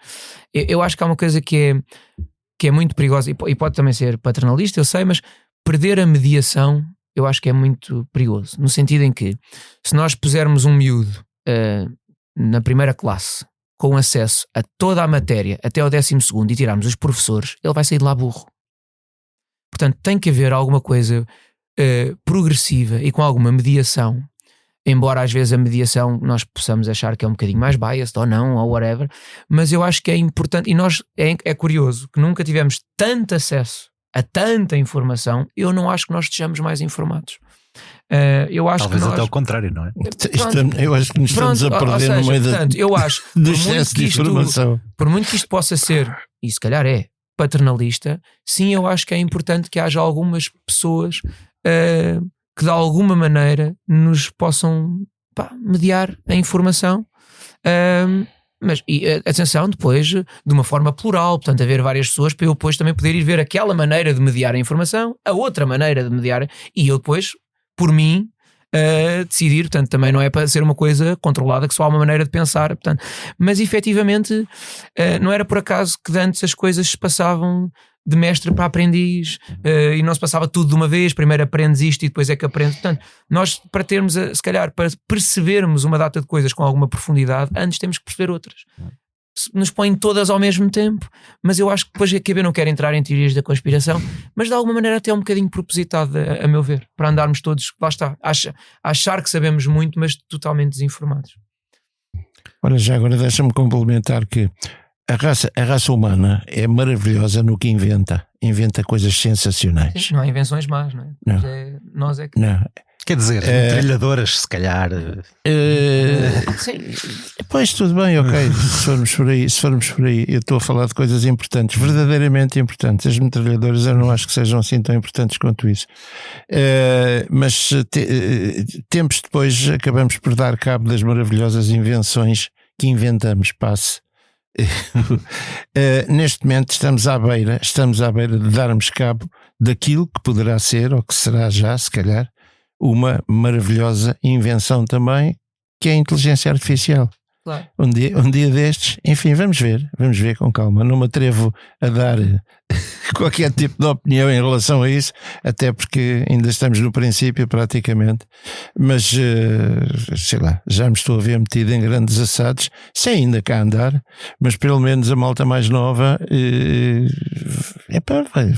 Eu acho que há uma coisa que é muito perigosa e pode também ser paternalista, eu sei, mas perder a mediação eu acho que é muito perigoso, no sentido em que se nós pusermos um miúdo na primeira classe com acesso a toda a matéria até ao 12º e tirarmos os professores, ele vai sair de lá burro. Portanto, tem que haver alguma coisa progressiva e com alguma mediação, embora às vezes a mediação nós possamos achar que é um bocadinho mais biased ou não, ou whatever, mas eu acho que é importante, e nós é curioso que nunca tivemos tanto acesso a tanta informação, eu não acho que nós estejamos mais informados. Eu acho talvez que até ao contrário, não é? Eu acho que nos estamos a perder no meio eu acho, do excesso de informação. Por muito que isto possa ser, e se calhar é, paternalista, sim, eu acho que é importante que haja algumas pessoas que de alguma maneira nos possam mediar a informação, mas atenção, depois de uma forma plural, portanto haver várias pessoas para eu depois também poder ir ver aquela maneira de mediar a informação, a outra maneira de mediar, e eu depois por mim decidir, portanto também não é para ser uma coisa controlada que só há uma maneira de pensar, portanto, mas efetivamente não era por acaso que antes as coisas se passavam de mestre para aprendiz e não se passava tudo de uma vez, primeiro aprendes isto e depois é que aprendes, portanto nós para termos, se calhar para percebermos uma data de coisas com alguma profundidade, antes temos que perceber outras. Nos põem todas ao mesmo tempo, mas eu acho que depois eu não quero entrar em teorias da conspiração, mas de alguma maneira até é um bocadinho propositado a meu ver, para andarmos todos, lá está, achar que sabemos muito, mas totalmente desinformados. Ora, já agora deixa-me complementar que a raça humana é maravilhosa no que inventa coisas sensacionais. Sim, não há invenções más, não é? Não. Nós é que... Não. Quer dizer, metralhadoras, se calhar. Sim. Pois, tudo bem, ok. Se formos por aí, eu estou a falar de coisas importantes, verdadeiramente importantes. As metralhadoras eu não acho que sejam assim tão importantes quanto isso. Mas tempos depois acabamos por dar cabo das maravilhosas invenções que inventamos, passe. Neste momento estamos à beira de darmos cabo daquilo que poderá ser, ou que será já, se calhar, uma maravilhosa invenção também, que é a inteligência artificial. Claro. Um dia destes, enfim, vamos ver com calma. Não me atrevo a dar qualquer tipo de opinião em relação a isso, até porque ainda estamos no princípio praticamente, mas sei lá, já me estou a ver metido em grandes assados, sem ainda cá andar, mas pelo menos a malta mais nova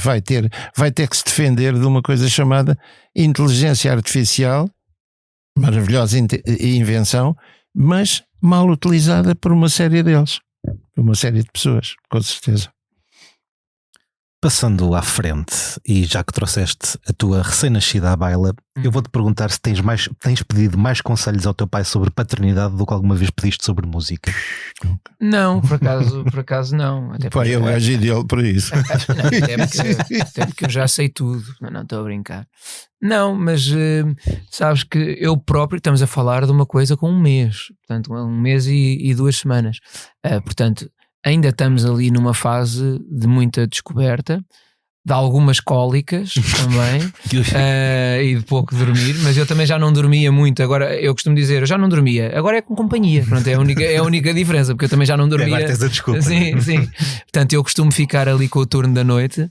vai ter que se defender de uma coisa chamada inteligência artificial, maravilhosa invenção, mas mal utilizada por uma série deles, por uma série de pessoas, com certeza. Passando à frente, e já que trouxeste a tua recém-nascida à baila, eu vou-te perguntar se tens pedido mais conselhos ao teu pai sobre paternidade do que alguma vez pediste sobre música. Não, por acaso não. Até pai é um gajo ideal para isso. Até porque eu já sei tudo. Não estou a brincar. Não, mas sabes que eu próprio, estamos a falar de uma coisa com um mês, portanto 1 mês e 2 semanas, portanto ainda estamos ali numa fase de muita descoberta, de algumas cólicas também e de pouco dormir, mas eu também já não dormia muito. Agora eu costumo dizer, eu já não dormia, agora é com companhia. Pronto, é a única diferença, porque eu também já não dormia. Agora tens a desculpa. Sim. Portanto eu costumo ficar ali com o turno da noite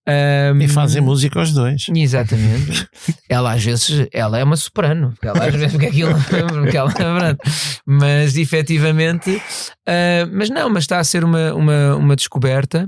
E fazem música os dois. Exatamente. Ela às vezes é uma soprano, porque aquilo, porque ela, mas efetivamente, mas está a ser uma descoberta.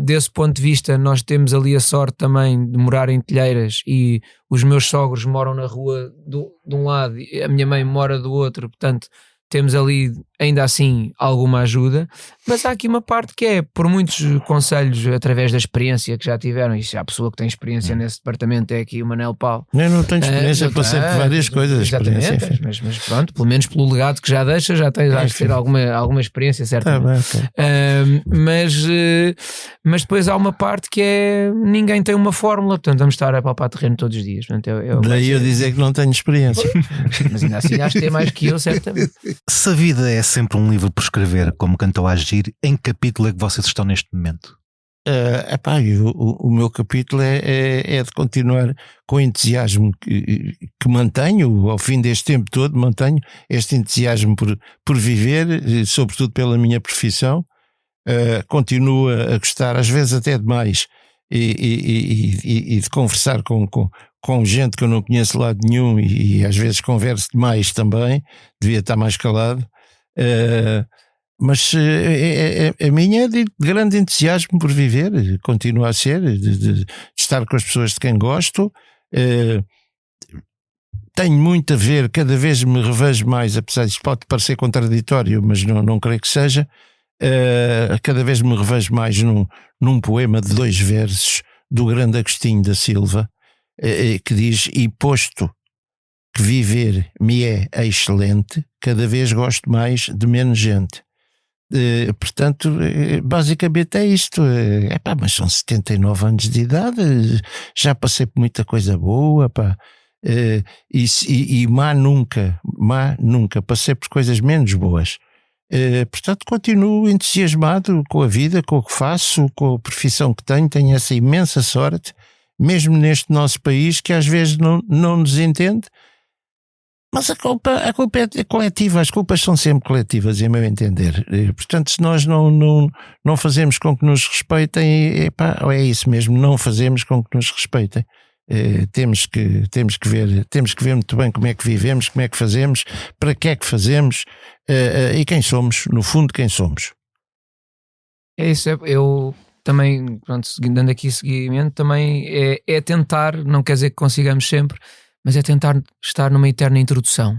Desse ponto de vista, nós temos ali a sorte também de morar em Telheiras e os meus sogros moram na rua de um lado e a minha mãe mora do outro, portanto temos ali ainda assim alguma ajuda, mas há aqui uma parte que é por muitos conselhos através da experiência que já tiveram, e se há pessoa que tem experiência nesse departamento é aqui o Manel Paulo. Eu não tenho experiência, passei por várias coisas. Exatamente, mas pronto, pelo menos pelo legado que já deixa, já tens a ter alguma experiência, certamente. Mas depois há uma parte que é ninguém tem uma fórmula, portanto vamos estar a palpar terreno todos os dias. Portanto, daí eu dizer que não tenho experiência. Mas ainda assim acho que tem mais que eu, certamente. Se a vida é sempre um livro por escrever, como Cantou a Agir, em que capítulo é que vocês estão neste momento? O meu capítulo é de continuar com o entusiasmo que mantenho ao fim deste tempo todo, mantenho este entusiasmo por viver, sobretudo pela minha profissão. Continuo a gostar, às vezes até demais, e de conversar com gente que eu não conheço de lado nenhum, e às vezes converso demais também, devia estar mais calado. Mas a minha é de grande entusiasmo por viver, continua a ser, de estar com as pessoas de quem gosto. Tenho muito a ver, cada vez me revejo mais, apesar disso pode parecer contraditório, mas não creio que seja, cada vez me revejo mais num poema de 2 versos do grande Agostinho da Silva, que diz: e posto que viver me é excelente, cada vez gosto mais de menos gente. Portanto, basicamente é isto. Mas são 79 anos de idade, já passei por muita coisa boa, e má nunca passei por coisas menos boas. Portanto, continuo entusiasmado com a vida, com o que faço, com a profissão que tenho essa imensa sorte, mesmo neste nosso país que às vezes não nos entende. Mas a culpa é coletiva, as culpas são sempre coletivas, em meu entender. Portanto, se nós não fazemos com que nos respeitem, é isso mesmo, não fazemos com que nos respeitem. Temos que ver muito bem como é que vivemos, como é que fazemos, para que é que fazemos, e quem somos, no fundo, quem somos. É isso, eu também, pronto, dando aqui seguimento, também é tentar, não quer dizer que consigamos sempre, mas é tentar estar numa eterna introdução.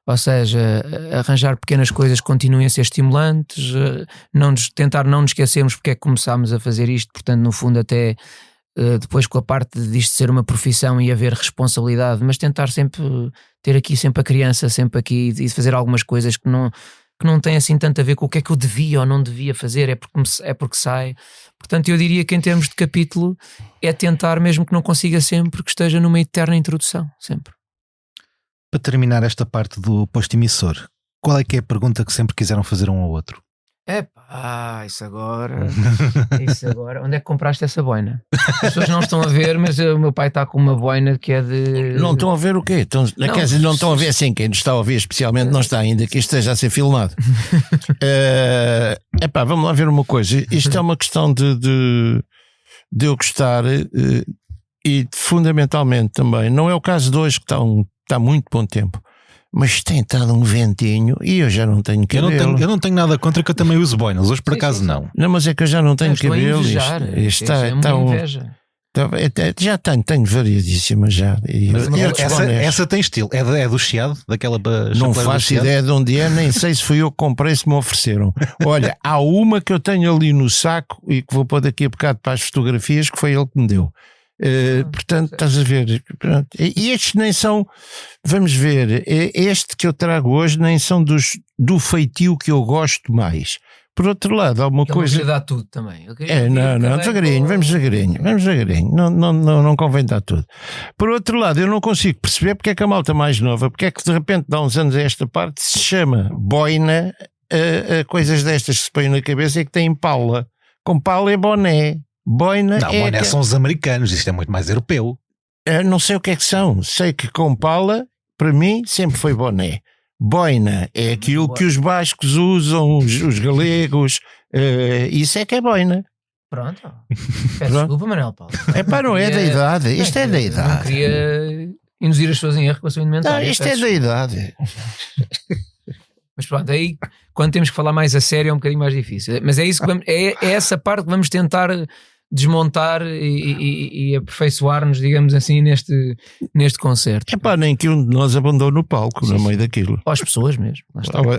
Ou seja, arranjar pequenas coisas que continuem a ser estimulantes, tentar não nos esquecermos porque é que começámos a fazer isto, portanto, no fundo, até depois com a parte disto ser uma profissão e haver responsabilidade, mas tentar sempre ter aqui sempre a criança, sempre aqui, e fazer algumas coisas que não têm assim tanto a ver com o que é que eu devia ou não devia fazer, é porque sai. Portanto, eu diria que em termos de capítulo é tentar, mesmo que não consiga sempre, que esteja numa eterna introdução, sempre. Para terminar esta parte do posto emissor, qual é que é a pergunta que sempre quiseram fazer um ao outro? Isso agora. Onde é que compraste essa boina? As pessoas não estão a ver, mas o meu pai está com uma boina que é de... Não estão a ver o quê? Não estão a ver assim, quem nos está a ouvir especialmente não está ainda, que isto esteja a ser filmado. Vamos lá ver uma coisa. Isto é uma questão de eu gostar, e fundamentalmente também, não é o caso de hoje que está muito bom tempo, mas tem estado um ventinho e eu já não tenho cabelo. Eu não tenho nada contra, que eu também uso boinas, hoje por acaso não. Não, mas é que eu já não tenho cabelo. Já tenho variadíssimas já. Essa tem estilo, é do Chiado, daquela... Não faço ideia de onde é, nem sei se fui eu que comprei, se me ofereceram. Olha, há uma que eu tenho ali no saco e que vou pôr daqui a bocado para as fotografias, que foi ele que me deu. Portanto, estás a ver, e estes nem são, vamos ver, este que eu trago hoje nem são do feitio que eu gosto mais. Por outro lado, há uma coisa. Não dar tudo também. Devagarinho, vamos devagarinho, não convém dar tudo. Por outro lado, eu não consigo perceber porque é que a malta mais nova, porque é que de repente dá uns anos a esta parte se chama boina a coisas destas que se põem na cabeça e que têm pala. Com pala é boné. Boina boné são os americanos, isto é muito mais europeu. Não sei o que é que são, sei que com pala, para mim, sempre foi boné. Boina é aquilo que os bascos usam, os galegos, isso é que é boina. Pronto. Peço desculpa, Manuel Paulo. Não é da idade. Isto é da idade. Não queria induzir as pessoas em erro com a sua indumentária. Isto é da idade. Mas pronto, aí quando temos que falar mais a sério é um bocadinho mais difícil. Mas é isso que é essa parte que vamos tentar desmontar e aperfeiçoar-nos, digamos assim, neste concerto. Nem que um de nós abandone o palco no meio daquilo. Ou as pessoas mesmo.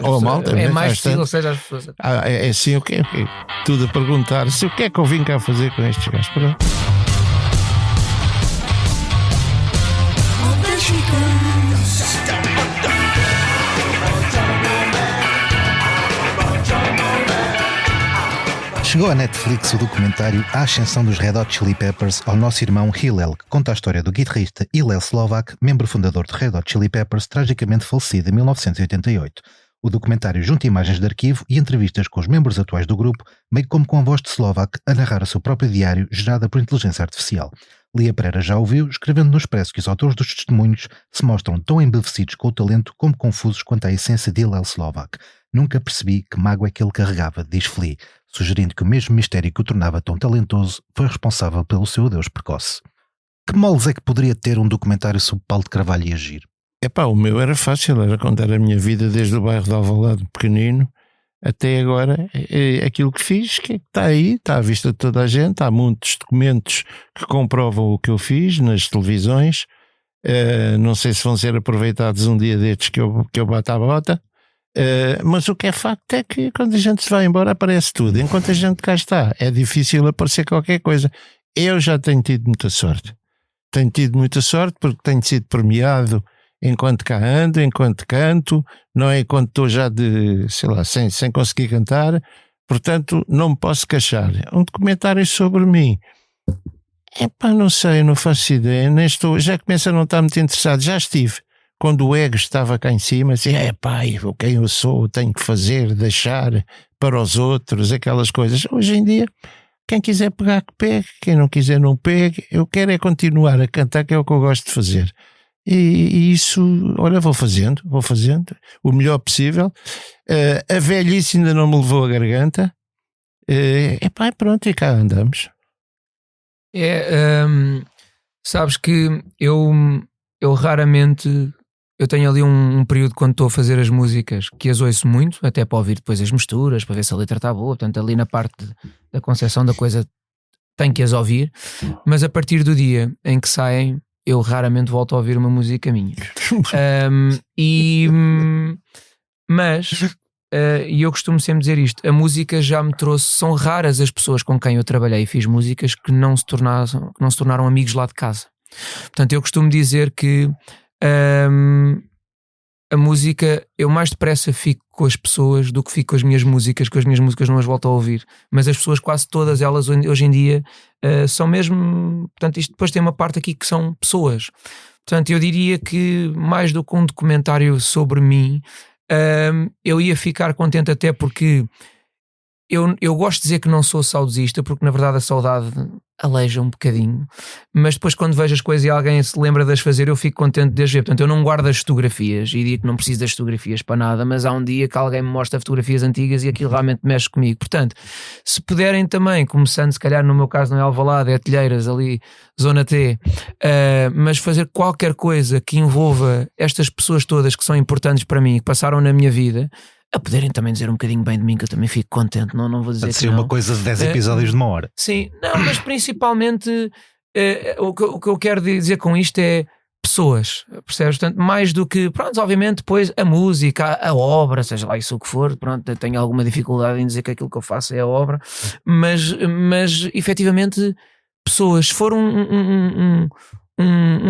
Ou a malta. É mais difícil, seja as pessoas. É assim, o que tudo a perguntar se o que é que eu vim cá fazer com estes gajos. Pronto. Chegou à Netflix o documentário A Ascensão dos Red Hot Chili Peppers ao nosso irmão Hillel, que conta a história do guitarrista Hillel Slovak, membro fundador de Red Hot Chili Peppers, tragicamente falecido em 1988. O documentário junta imagens de arquivo e entrevistas com os membros atuais do grupo, bem como com a voz de Slovak a narrar o seu próprio diário gerada por inteligência artificial. Lia Pereira já ouviu, escrevendo no Expresso que os autores dos testemunhos se mostram tão embevecidos com o talento como confusos quanto à essência de Hillel Slovak. Nunca percebi que mágoa é que ele carregava, diz Flea, sugerindo que o mesmo mistério que o tornava tão talentoso foi responsável pelo seu adeus precoce. Que moles é que poderia ter um documentário sobre Paulo de Carvalho e Agir? O meu era fácil, era contar a minha vida desde o bairro de Alvalade pequenino até agora. Aquilo que fiz, que está aí, está à vista de toda a gente, há muitos documentos que comprovam o que eu fiz nas televisões. Não sei se vão ser aproveitados um dia destes que eu bato à bota. Mas o que é facto é que quando a gente se vai embora aparece tudo. Enquanto a gente cá está, é difícil aparecer qualquer coisa. Eu já tenho tido muita sorte. Tenho tido muita sorte porque tenho sido premiado enquanto cá ando, enquanto canto, não é enquanto estou já sem conseguir cantar. Portanto, não me posso queixar. Um documentário sobre mim. Não sei, não faço ideia. Nem estou, já começo a não estar muito interessado. Já estive. Quando o ego estava cá em cima, assim, quem eu sou, tenho que fazer, deixar para os outros, aquelas coisas. Hoje em dia, quem quiser pegar, que pegue, quem não quiser, não pegue. Eu quero é continuar a cantar, que é o que eu gosto de fazer. E isso, olha, vou fazendo o melhor possível. A velhice ainda não me levou a garganta. Pronto, e cá andamos. Sabes que eu raramente... Eu tenho ali um período quando estou a fazer as músicas que as ouço muito, até para ouvir depois as misturas, para ver se a letra está boa. Portanto, ali na parte da concepção da coisa tenho que as ouvir, mas a partir do dia em que saem, eu raramente volto a ouvir uma música minha. Mas eu costumo sempre dizer isto: a música já me trouxe. São raras as pessoas com quem eu trabalhei e fiz músicas que não se tornaram amigos lá de casa. Portanto, eu costumo dizer que a música, eu mais depressa fico com as pessoas do que fico com as minhas músicas, que as minhas músicas não as volto a ouvir. Mas as pessoas, quase todas elas hoje em dia, são mesmo. Portanto, isto depois tem uma parte aqui que são pessoas. Portanto, eu diria que mais do que um documentário sobre mim, eu ia ficar contente, até porque eu gosto de dizer que não sou saudosista, porque na verdade a saudade aleija um bocadinho, mas depois quando vejo as coisas e alguém se lembra de as fazer, eu fico contente de as ver. Portanto, eu não guardo as fotografias e digo que não preciso das fotografias para nada, mas há um dia que alguém me mostra fotografias antigas e aquilo realmente mexe comigo. Portanto, se puderem também, começando se calhar no meu caso não é Alvalade, é Telheiras, ali Zona T, mas fazer qualquer coisa que envolva estas pessoas todas que são importantes para mim, que passaram na minha vida, a poderem também dizer um bocadinho bem de mim, que eu também fico contente. Não vou dizer Pode que ser não. uma coisa de 10 episódios de uma hora. Sim, não, mas principalmente o que eu quero dizer com isto é pessoas, percebes? Portanto, mais do que, pronto, obviamente depois a música, a obra, seja lá isso o que for, pronto, eu tenho alguma dificuldade em dizer que aquilo que eu faço é a obra, mas efetivamente pessoas. Se for um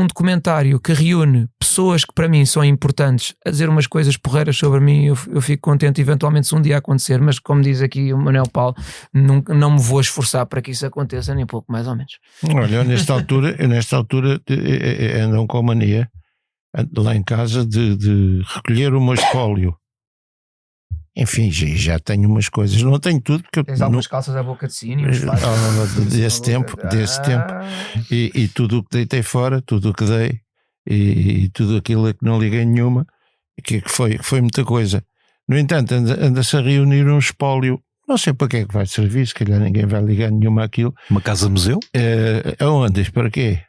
documentário que reúne pessoas que para mim são importantes a dizer umas coisas porreiras sobre mim, eu fico contente eventualmente se um dia acontecer, mas como diz aqui o Manuel Paulo, não me vou esforçar para que isso aconteça, nem pouco mais ou menos. Olha, eu nesta altura andam com a mania lá em casa de recolher o meu espólio. Enfim, já tenho umas coisas, não tenho tudo porque tens algumas calças à boca de sino desse tempo e tudo o que deitei fora, tudo o que dei e tudo aquilo a que não liguei nenhuma, que foi muita coisa. No entanto, anda-se a reunir um espólio, Não sei para que é que vai servir, se calhar ninguém vai ligar nenhuma àquilo. Uma casa-museu? Aonde? Para quê?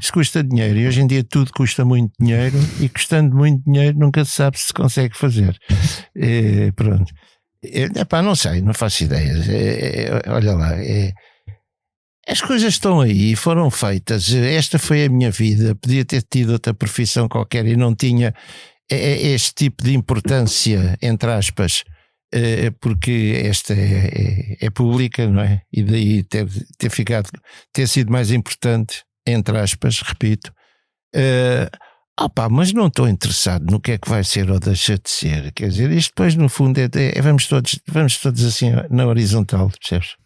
Isso custa dinheiro e hoje em dia tudo custa muito dinheiro e custando muito dinheiro nunca se sabe se consegue fazer. Pronto. Não sei, não faço ideia. Olha lá, as coisas estão aí, foram feitas. Esta foi a minha vida. Podia ter tido outra profissão qualquer e não tinha este tipo de importância, entre aspas, porque esta é pública, não é? E daí ter sido mais importante, entre aspas, repito. Mas não estou interessado no que é que vai ser ou deixa de ser. Quer dizer, isto depois no fundo vamos todos assim na horizontal, percebes?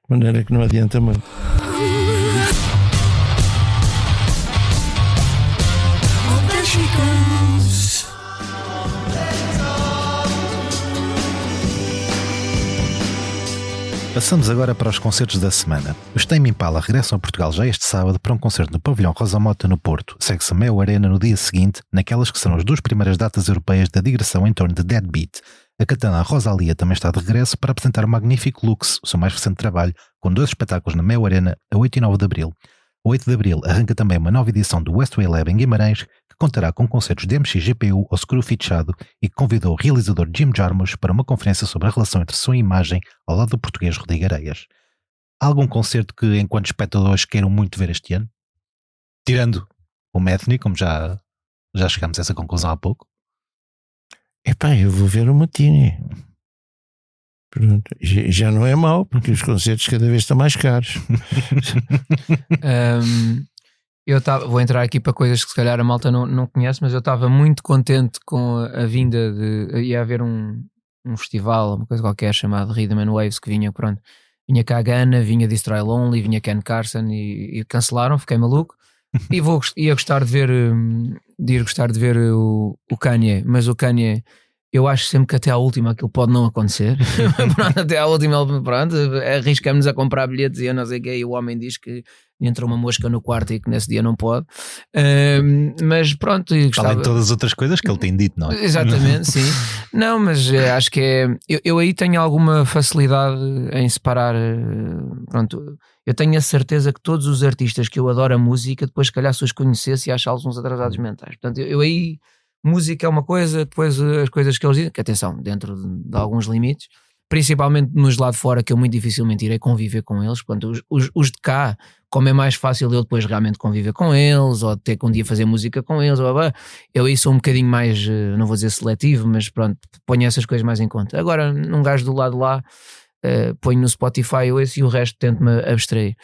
De maneira que não adianta muito. Passamos agora para os concertos da semana. Os Tame Impala regressam a Portugal já este sábado para um concerto no Pavilhão Rosa Mota, no Porto. Segue-se a Mel Arena no dia seguinte, naquelas que serão as 2 primeiras datas europeias da digressão em torno de Deadbeat. A catalã Rosalia também está de regresso para apresentar o magnífico Lux, o seu mais recente trabalho, com 2 espetáculos na Mel Arena a 8 e 9 de abril. A 8 de abril arranca também uma nova edição do Westway Lab em Guimarães, que contará com concertos de MXGPU ao Screw Fichado e que convidou o realizador Jim Jarmusch para uma conferência sobre a relação entre som e imagem ao lado do português Rodrigo Areias. Há algum concerto que, enquanto espectadores, queiram muito ver este ano? Tirando o Metheny, como já chegámos a essa conclusão há pouco. Eu vou ver o Matini. Pronto. Já não é mau, porque os concertos cada vez estão mais caros. Vou entrar aqui para coisas que se calhar a malta não conhece, mas eu estava muito contente com a vinda ia haver um festival, uma coisa qualquer chamado Rhythm and Waves, que vinha cá a Gana, vinha Destroy Lonely, vinha Ken Carson e cancelaram, fiquei maluco. E ia gostar de ver o Kanye, mas o Kanye, eu acho sempre que até à última aquilo pode não acontecer. Pronto, até à última, pronto, arriscamos a comprar bilhetes e eu não sei o que, e o homem diz que entra uma mosca no quarto e que nesse dia não pode. Mas pronto, além de todas as outras coisas que ele tem dito, não é? Exatamente, sim. Não, mas acho que eu aí tenho alguma facilidade em separar. Pronto, eu tenho a certeza que todos os artistas que eu adoro a música, depois se calhar se os conhecesse e achá-los uns atrasados mentais. Portanto, eu aí, música é uma coisa, depois as coisas que eles dizem, que atenção, dentro de alguns limites, principalmente nos lá de fora, que eu muito dificilmente irei conviver com eles. Portanto, os de cá, como é mais fácil eu depois realmente conviver com eles, ou ter que um dia fazer música com eles, eu aí sou um bocadinho mais, não vou dizer seletivo, mas pronto, ponho essas coisas mais em conta. Agora, num gajo do lado de lá, ponho no Spotify esse e o resto tento-me abstrair.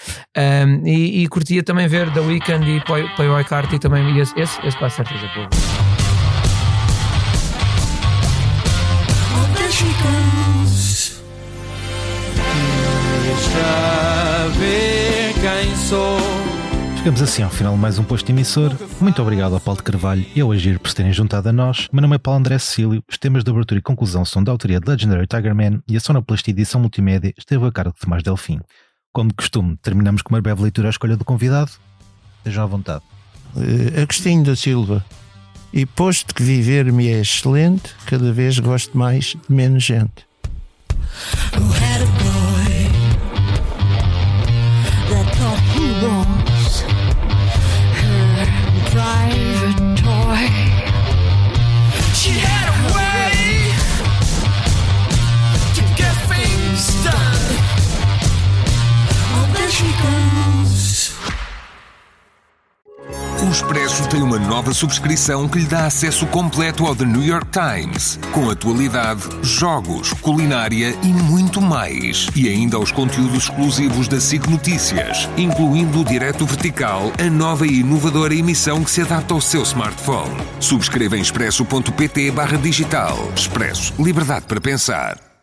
E curtia também ver The Weeknd e Playboi Carti também, esse com certeza pô. Chegamos assim ao final de mais um posto emissor. Muito obrigado ao Paulo de Carvalho e ao Agir por se terem juntado a nós. Meu nome é Paulo André Cecílio. Os temas de abertura e conclusão são da autoria de Legendary Tigerman e a sonoplastia e edição multimédia esteve a cargo de Tomás Delfim. Como de costume, terminamos com uma breve leitura à escolha do convidado. Estejam à vontade. Agostinho da Silva. E posto que viver me é excelente, cada vez gosto mais de menos gente. Who had a boy that thought he was her private toy. She had a way to get things done. Oh, there she goes. O Expresso tem uma nova subscrição que lhe dá acesso completo ao The New York Times, com atualidade, jogos, culinária e muito mais. E ainda aos conteúdos exclusivos da SIC Notícias, incluindo o Direto Vertical, a nova e inovadora emissão que se adapta ao seu smartphone. Subscreva em expresso.pt/digital. Expresso. Liberdade para pensar.